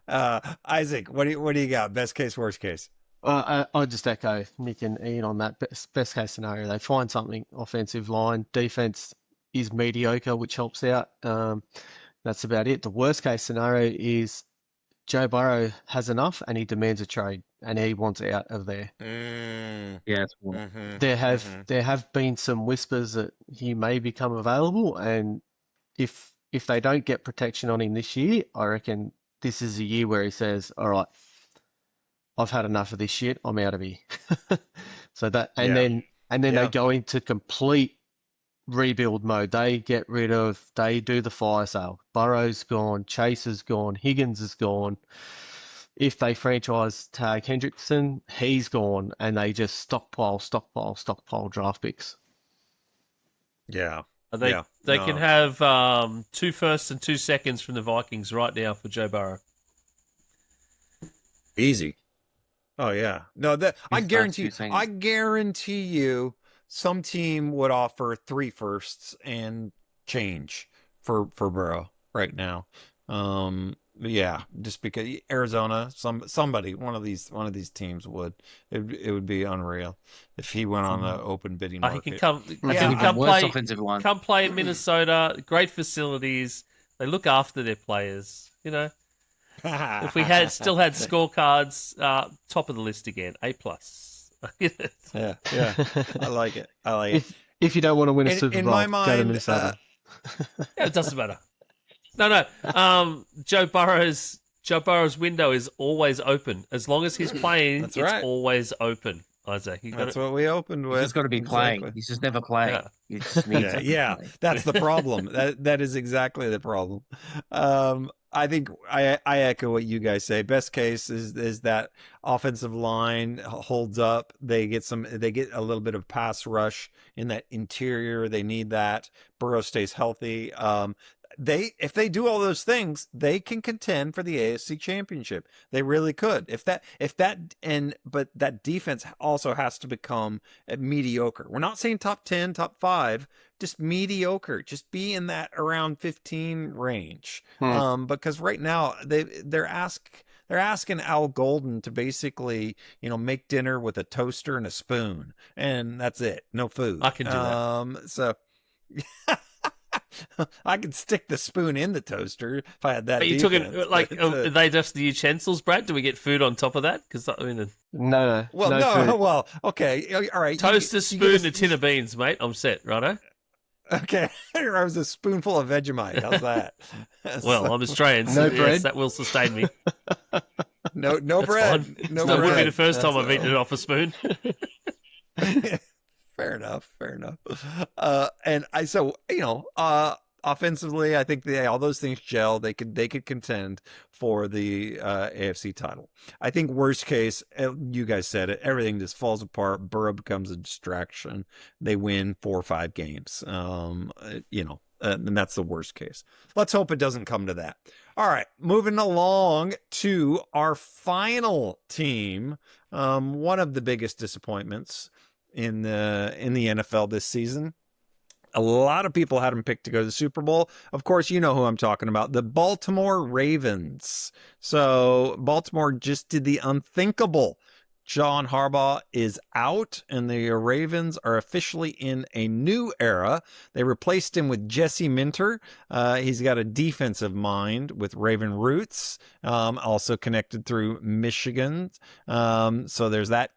Isaac, what do you got? Best case, worst case? I'll just echo Nick and Ian on that. Best case scenario, they find something offensive line. Defense is mediocre, which helps out. That's about it. The worst case scenario is Joe Burrow has enough and he demands a trade and he wants out of there. Yeah, There have been some whispers that he may become available, and if they don't get protection on him this year, I reckon this is a year where he says, "All right, I've had enough of this shit. I'm out of here." So that, then they go into complete rebuild mode. They do the fire sale. Burrow's gone, Chase is gone, Higgins is gone. If they franchise tag Hendrickson, he's gone, and they just stockpile draft picks. Yeah. And they can have 2 firsts and 2 seconds from the Vikings right now for Joe Burrow. Easy. Oh yeah. No, I guarantee you some team would offer 3 firsts and change for Burrow right now. Yeah, just because Arizona, somebody, one of these teams would. It would be unreal if he went on an open bidding market. He can come. Come play in Minnesota. Great facilities. They look after their players. You know. If we still had scorecards, top of the list again, A+. Yeah. I like it. If you don't want to win a Super Bowl, in my mind, go to Minnesota. Yeah, it doesn't matter. No. Joe Burrow's window is always open. As long as he's playing, it's always open. Isaac, that's what we opened with. He's just got to be playing. He's just never playing. Yeah. He just needs yeah. That's the problem. That is exactly the problem. I think I echo what you guys say. Best case is that offensive line holds up. They get a little bit of pass rush in that interior. They need that. Burrow stays healthy. If they do all those things, they can contend for the AFC Championship. They really could. But that defense also has to become mediocre. We're not saying top 10, top 5, just mediocre. Just be in that around 15 range. Because right now they're asking Al Golden to basically, make dinner with a toaster and a spoon, and that's it. No food. I can do that. So. I could stick the spoon in the toaster if I had that. Are you talking are they just the utensils, Brad? Do we get food on top of that? Because no. Well, no. Well, okay, all right. Toaster, spoon, a tin of beans, mate. I'm set, righto. Okay, I was a spoonful of Vegemite. How's that? Well, I'm Australian, so yes, that will sustain me. No bread. Fine. No bread. That would be the first time I've eaten it off a spoon. Fair enough. And offensively, I think all those things gel. They could contend for the AFC title. I think worst case, you guys said it, everything just falls apart. Burrow becomes a distraction. They win 4 or 5 games. And that's the worst case. Let's hope it doesn't come to that. All right, moving along to our final team. One of the biggest disappointments in the NFL this season. A lot of people had them picked to go to the Super Bowl. Of course, you know who I'm talking about, the Baltimore Ravens. So Baltimore just did the unthinkable. John Harbaugh is out, and the Ravens are officially in a new era. They replaced him with Jesse Minter. He's got a defensive mind with Raven roots, also connected through Michigan. So there's that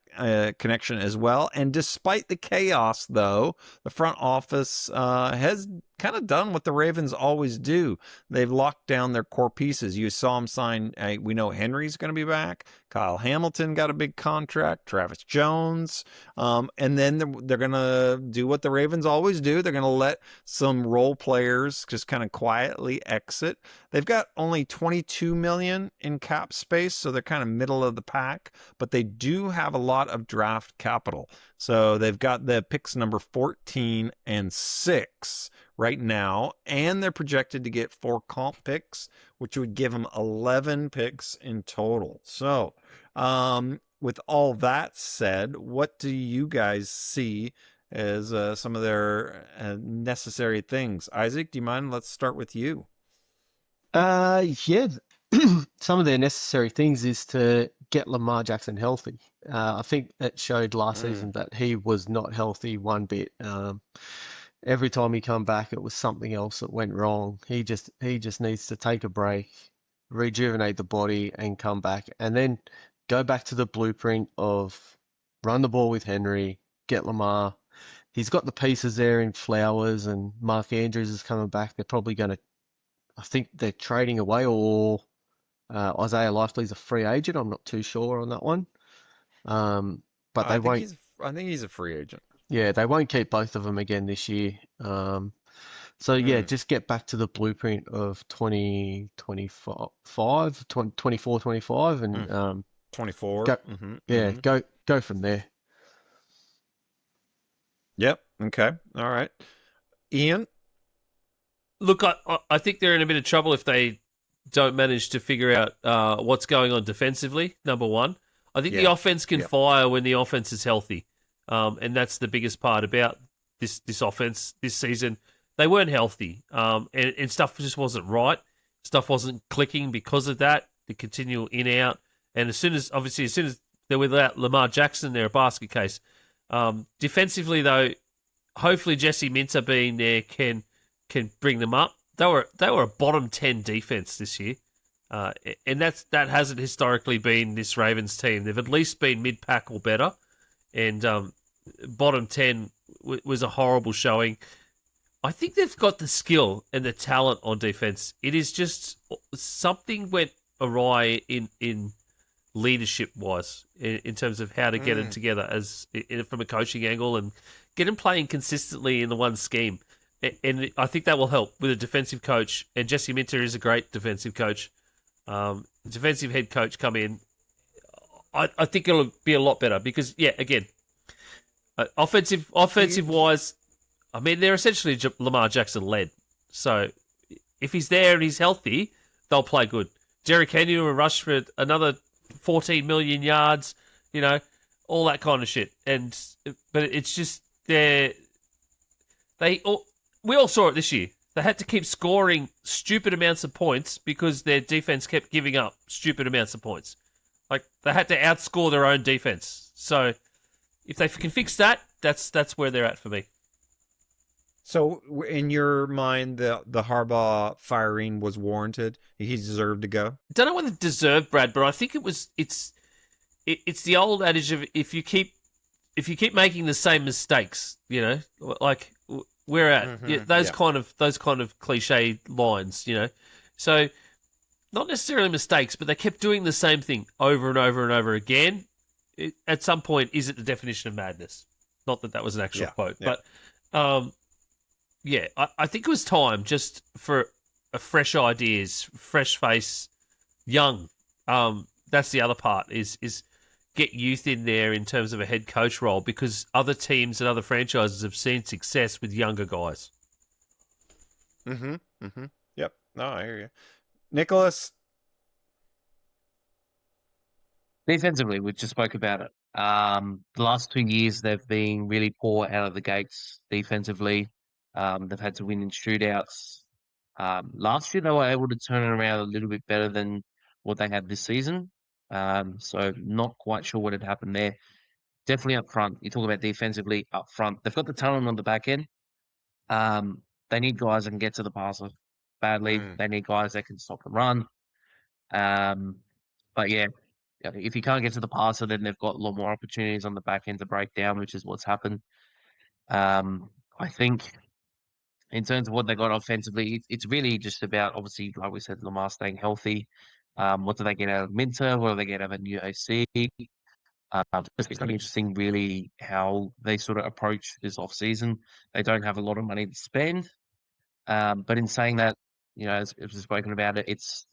connection as well. And despite the chaos, though, the front office has kind of done what the Ravens always do. They've locked down their core pieces. You saw them sign, we know Henry's going to be back. Kyle Hamilton got a big contract. Travis Jones. And then they're going to do what the Ravens always do. They're going to let some role players just kind of quietly exit. They've got only $22 million in cap space, so they're kind of middle of the pack, but they do have a lot of draft capital. So they've got the picks number 14 and 6 right now, and they're projected to get 4 comp picks, which would give them 11 picks in total. So with all that said, what do you guys see as some of their necessary things? Isaac, do you mind? Let's start with you. Yeah. Some of their necessary things is to get Lamar Jackson healthy. I think it showed last season that he was not healthy one bit. Every time he come back, it was something else that went wrong. He just needs to take a break, rejuvenate the body, and come back, and then go back to the blueprint of run the ball with Henry, get Lamar. He's got the pieces there in Flowers, and Mark Andrews is coming back. They're probably going to, I think they're trading away, or Isaiah Likely's a free agent. I'm not too sure on that one. But they won't. I think he's a free agent. Yeah, they won't keep both of them again this year. So yeah, just get back to the blueprint of 2025, 24, 25, and 24. Go from there. Yep. Okay. All right. Ian? Look, I think they're in a bit of trouble if they don't manage to figure out what's going on defensively, number one. I think the offense can fire when the offense is healthy. And that's the biggest part about this offense this season. They weren't healthy, and stuff just wasn't right. Stuff wasn't clicking because of that, the continual in-out. And as soon as they're without Lamar Jackson, they're a basket case. Defensively, though, hopefully Jesse Minter being there can bring them up. They were a bottom 10 defense this year, and that hasn't historically been this Ravens team. They've at least been mid-pack or better, and bottom 10 was a horrible showing. I think they've got the skill and the talent on defense. It is just something went awry in leadership-wise in terms of how to get them together from a coaching angle and get them playing consistently in the one scheme. And I think that will help with a defensive coach. And Jesse Minter is a great defensive coach. Defensive head coach come in. I think it'll be a lot better because, again, offensive wise, I mean, they're essentially Lamar Jackson led. So if he's there and he's healthy, they'll play good. Derrick Henry will rush for another 14 million yards, all that kind of shit. But it's just we all saw it this year. They had to keep scoring stupid amounts of points because their defense kept giving up stupid amounts of points. Like, they had to outscore their own defense. So if they can fix that, that's where they're at for me. So in your mind, the Harbaugh firing was warranted? He deserved to go? Don't know whether it deserved, Brad, but I think it's the old adage of if you keep making the same mistakes, like we're at those kind of cliche lines, So not necessarily mistakes, but they kept doing the same thing over and over and over again. At some point, is it the definition of madness? Not that was an actual quote, but I think it was time just for fresh ideas, fresh face, young. That's the other part is get youth in there in terms of a head coach role because other teams and other franchises have seen success with younger guys. Yep. No, I hear you. Nicholas? Defensively, we just spoke about it. The last 2 years, they've been really poor out of the gates defensively. They've had to win in shootouts. Last year, they were able to turn it around a little bit better than what they had this season. So not quite sure what had happened there. Definitely up front. You talk about defensively up front. They've got the talent on the back end. They need guys that can get to the passer badly. They need guys that can stop the run. But if you can't get to the passer, then they've got a lot more opportunities on the back end to break down, which is what's happened. I think in terms of what they got offensively, it's really just about, obviously, like we said, Lamar staying healthy. What do they get out of Minter? What do they get out of a new OC? It's going to be interesting, really, how they sort of approach this offseason. They don't have a lot of money to spend. But in saying that, as we've spoken about it, it's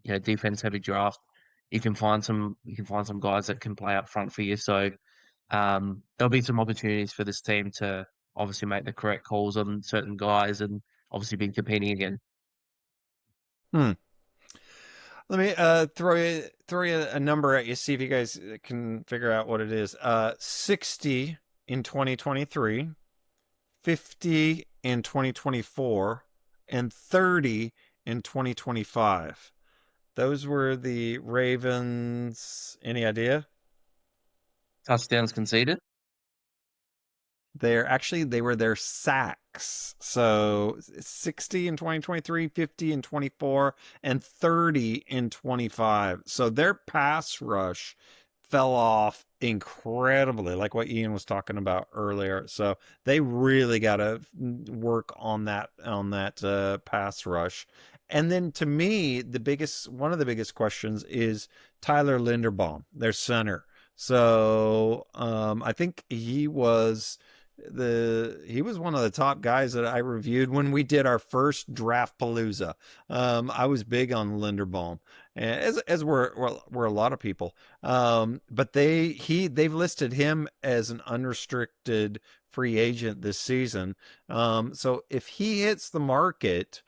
defense-heavy draft. You can find some guys that can play up front for you. So there'll be some opportunities for this team to obviously make the correct calls on certain guys and obviously be competing again. Let me throw you a number at you, see if you guys can figure out what it is. 60 in 2023, 50 in 2024, and 30 in 2025. Those were the Ravens. Any idea? Touchdowns conceded? They were their sacks. So 60 in 2023, 50 in 24, and 30 in 25. So their pass rush fell off incredibly, like what Ian was talking about earlier. So they really got to work on that pass rush. And then to me, one of the biggest questions is Tyler Linderbaum, their center. So I think he was one of the top guys that I reviewed when we did our first draft palooza. I was big on Linderbaum, as were a lot of people. But they've listed him as an unrestricted free agent this season. So if he hits the market,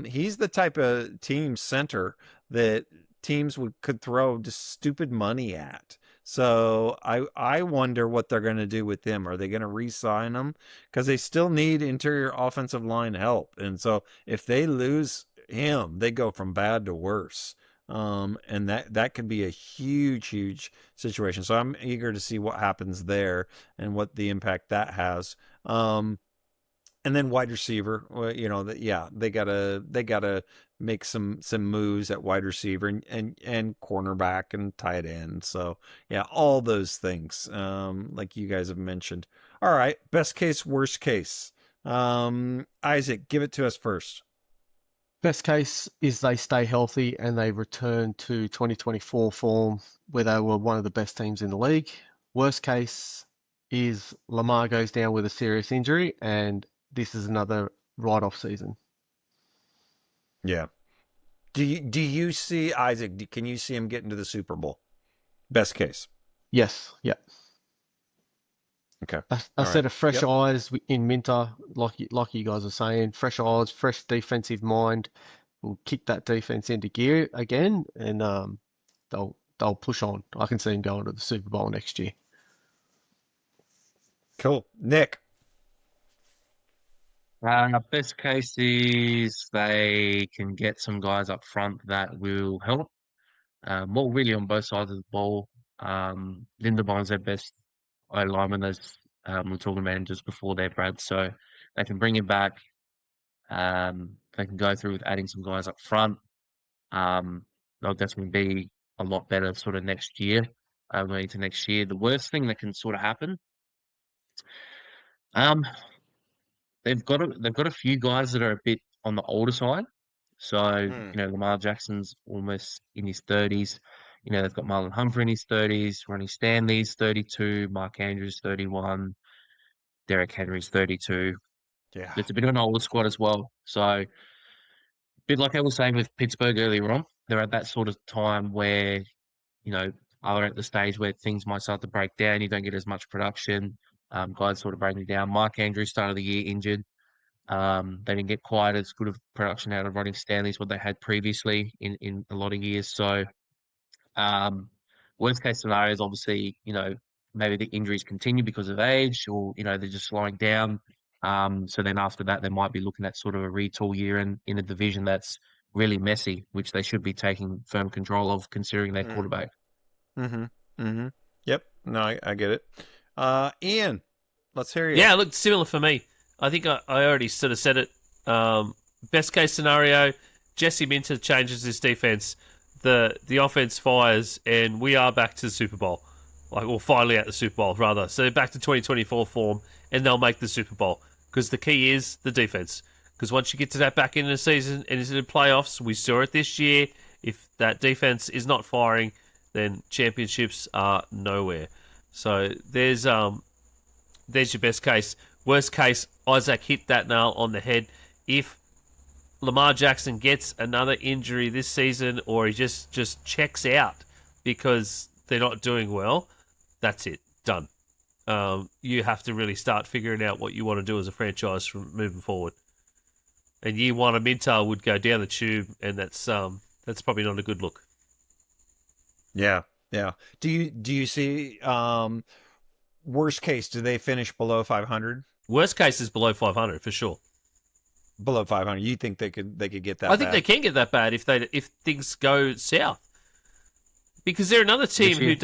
he's the type of team center that teams could throw just stupid money at. So I wonder what they're going to do with him. Are they going to re-sign him? Because they still need interior offensive line help. And so if they lose him, they go from bad to worse. And that could be a huge situation. So I'm eager to see what happens there and what the impact that has. And then wide receiver, they gotta make some moves at wide receiver and cornerback and tight end. So yeah, all those things, like you guys have mentioned. All right, best case, worst case. Isaac, give it to us first. Best case is they stay healthy and they return to 2024 form where they were one of the best teams in the league. Worst case is Lamar goes down with a serious injury and this is another write-off season. Yeah. Do you see Isaac? Can you see him getting to the Super Bowl? Best case. Yes. Yeah. Okay. A set of fresh eyes in Minter, like you guys are saying, fresh eyes, fresh defensive mind will kick that defense into gear again, and they'll push on. I can see them going to the Super Bowl next year. Cool, Nick. Best case is they can get some guys up front that will help. More really on both sides of the ball. Linderbaum's their best lineman, as we were talking about him just before there, Brad. So they can bring him back. They can go through with adding some guys up front. They'll definitely be a lot better sort of next year, going into next year. The worst thing that can sort of happen, they've got a few guys that are a bit on the older side. So, Lamar Jackson's almost in his 30s. They've got Marlon Humphrey in his 30s, Ronnie Stanley's 32, Mark Andrews 31, Derek Henry's 32. Yeah. It's a bit of an older squad as well. So, a bit like I was saying with Pittsburgh earlier on, they're at that sort of time where, are at the stage where things might start to break down. You don't get as much production. Guys sort of breaking down. Mark Andrews, start of the year, injured. They didn't get quite as good of production out of Ronnie Stanley as what they had previously in a lot of years. So, worst case scenario is obviously, maybe the injuries continue because of age or, they're just slowing down. So then after that, they might be looking at sort of a retool year in a division that's really messy, which they should be taking firm control of considering their quarterback. Yep. No, I get it. Ian, let's hear you. Yeah, look, similar for me. I think I already sort of said it. Best case scenario, Jesse Minter changes his defense. The offense fires, and we are back to the Super Bowl. Finally at the Super Bowl, rather. So they're back to 2024 form, and they'll make the Super Bowl. Because the key is the defense. Because once you get to that back end of the season and into the playoffs, we saw it this year. If that defense is not firing, then championships are nowhere. So there's your best case. Worst case, Isaac hit that nail on the head. If Lamar Jackson gets another injury this season or he just checks out because they're not doing well, that's it. Done. You have to really start figuring out what you want to do as a franchise from moving forward. And year one of Minter would go down the tube, and that's probably not a good look. Yeah. Do you see worst case? Do they finish below 500? Worst case is below 500 for sure. Below 500, you think they could get that? I think they can get that bad if things go south, because they're another team who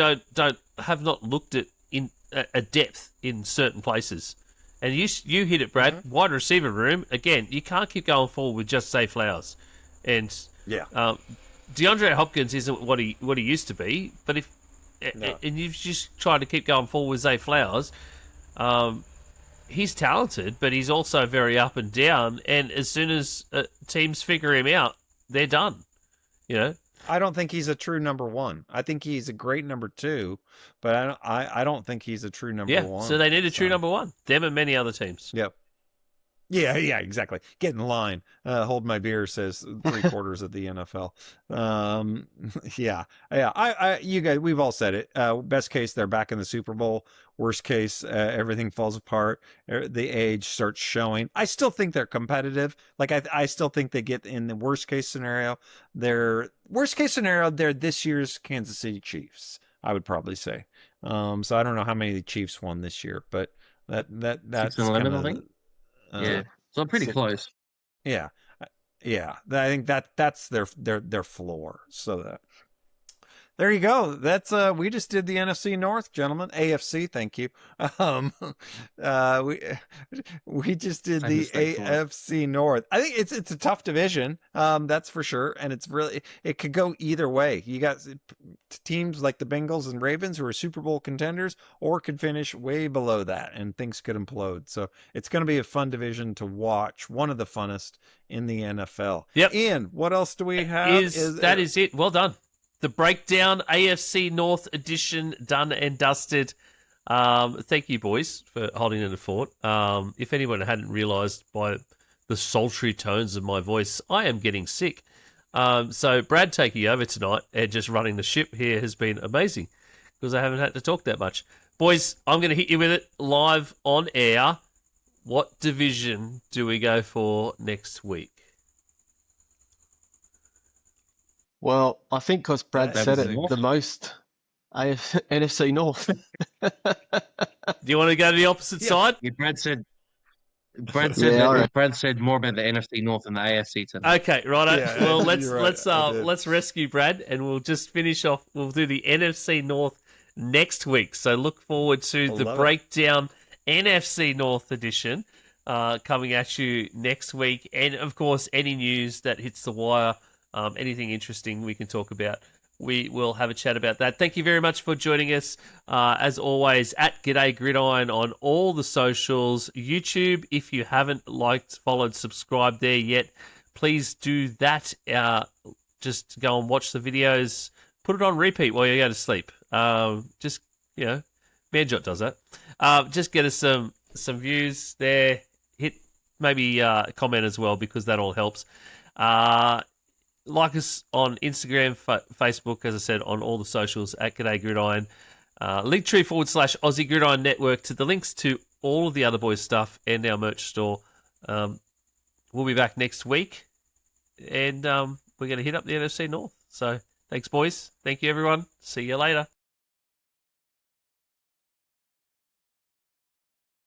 have not looked at in a depth in certain places. And you hit it, Brad. Mm-hmm. Wide receiver room again. You can't keep going forward with just Zay Flowers, and DeAndre Hopkins isn't what he used to be. But and you've just tried to keep going forward with Zay Flowers. He's talented, but he's also very up and down. And as soon as teams figure him out, they're done. I don't think he's a true number one. I think he's a great number two, but I don't think he's a true number one. So they need a true number one. Them and many other teams. Yep. Yeah, exactly. Get in line. Hold my beer says 3/4 of the NFL. Yeah. You guys, we've all said it. Best case, they're back in the Super Bowl. Worst case, everything falls apart. The age starts showing. I still think they're competitive. Like I still think they get in the worst case scenario. They're this year's Kansas City Chiefs, I would probably say. So I don't know how many the Chiefs won this year, but that's 6-11, kind I think. of Yeah, so pretty close. yeah. Yeah. I think that's their floor. So there you go. That's we just did the NFC North, gentlemen. AFC, thank you. Um we we just did the AFC North. I think it's a tough division. That's for sure, and it could go either way. You got teams like the Bengals and Ravens who are Super Bowl contenders, or could finish way below that and things could implode. So it's going to be a fun division to watch, one of the funnest in the NFL. Yep. Ian, what else do we have? That is it. Well done. The breakdown, AFC North edition, done and dusted. Thank you, boys, for holding in the fort. If anyone hadn't realised by the sultry tones of my voice, I am getting sick. So Brad taking over tonight and just running the ship here has been amazing because I haven't had to talk that much. Boys, I'm going to hit you with it live on air. What division do we go for next week? Well, I think because Brad said it the most, NFC North. Do you want to go to the opposite side? Yeah, Brad said more about the NFC North than the AFC tonight. Okay, right. Yeah, well, let's rescue Brad, and we'll just finish off. We'll do the NFC North next week. So look forward to the breakdown NFC North edition coming at you next week, and of course any news that hits the wire. Anything interesting we can talk about, we will have a chat about that. Thank you very much for joining us. As always, at G'day Gridiron on all the socials. YouTube, if you haven't liked, followed, subscribed there yet, please do that. Just go and watch the videos. Put it on repeat while you go to sleep. Just, Manjot does that. Just get us some views there. Hit maybe comment as well because that all helps. Like us on Instagram, Facebook, as I said, on all the socials at G'day Gridiron. Linktree/Aussie Gridiron Network to the links to all of the other boys' stuff and our merch store. We'll be back next week, and we're going to hit up the NFC North. So thanks, boys. Thank you, everyone. See you later.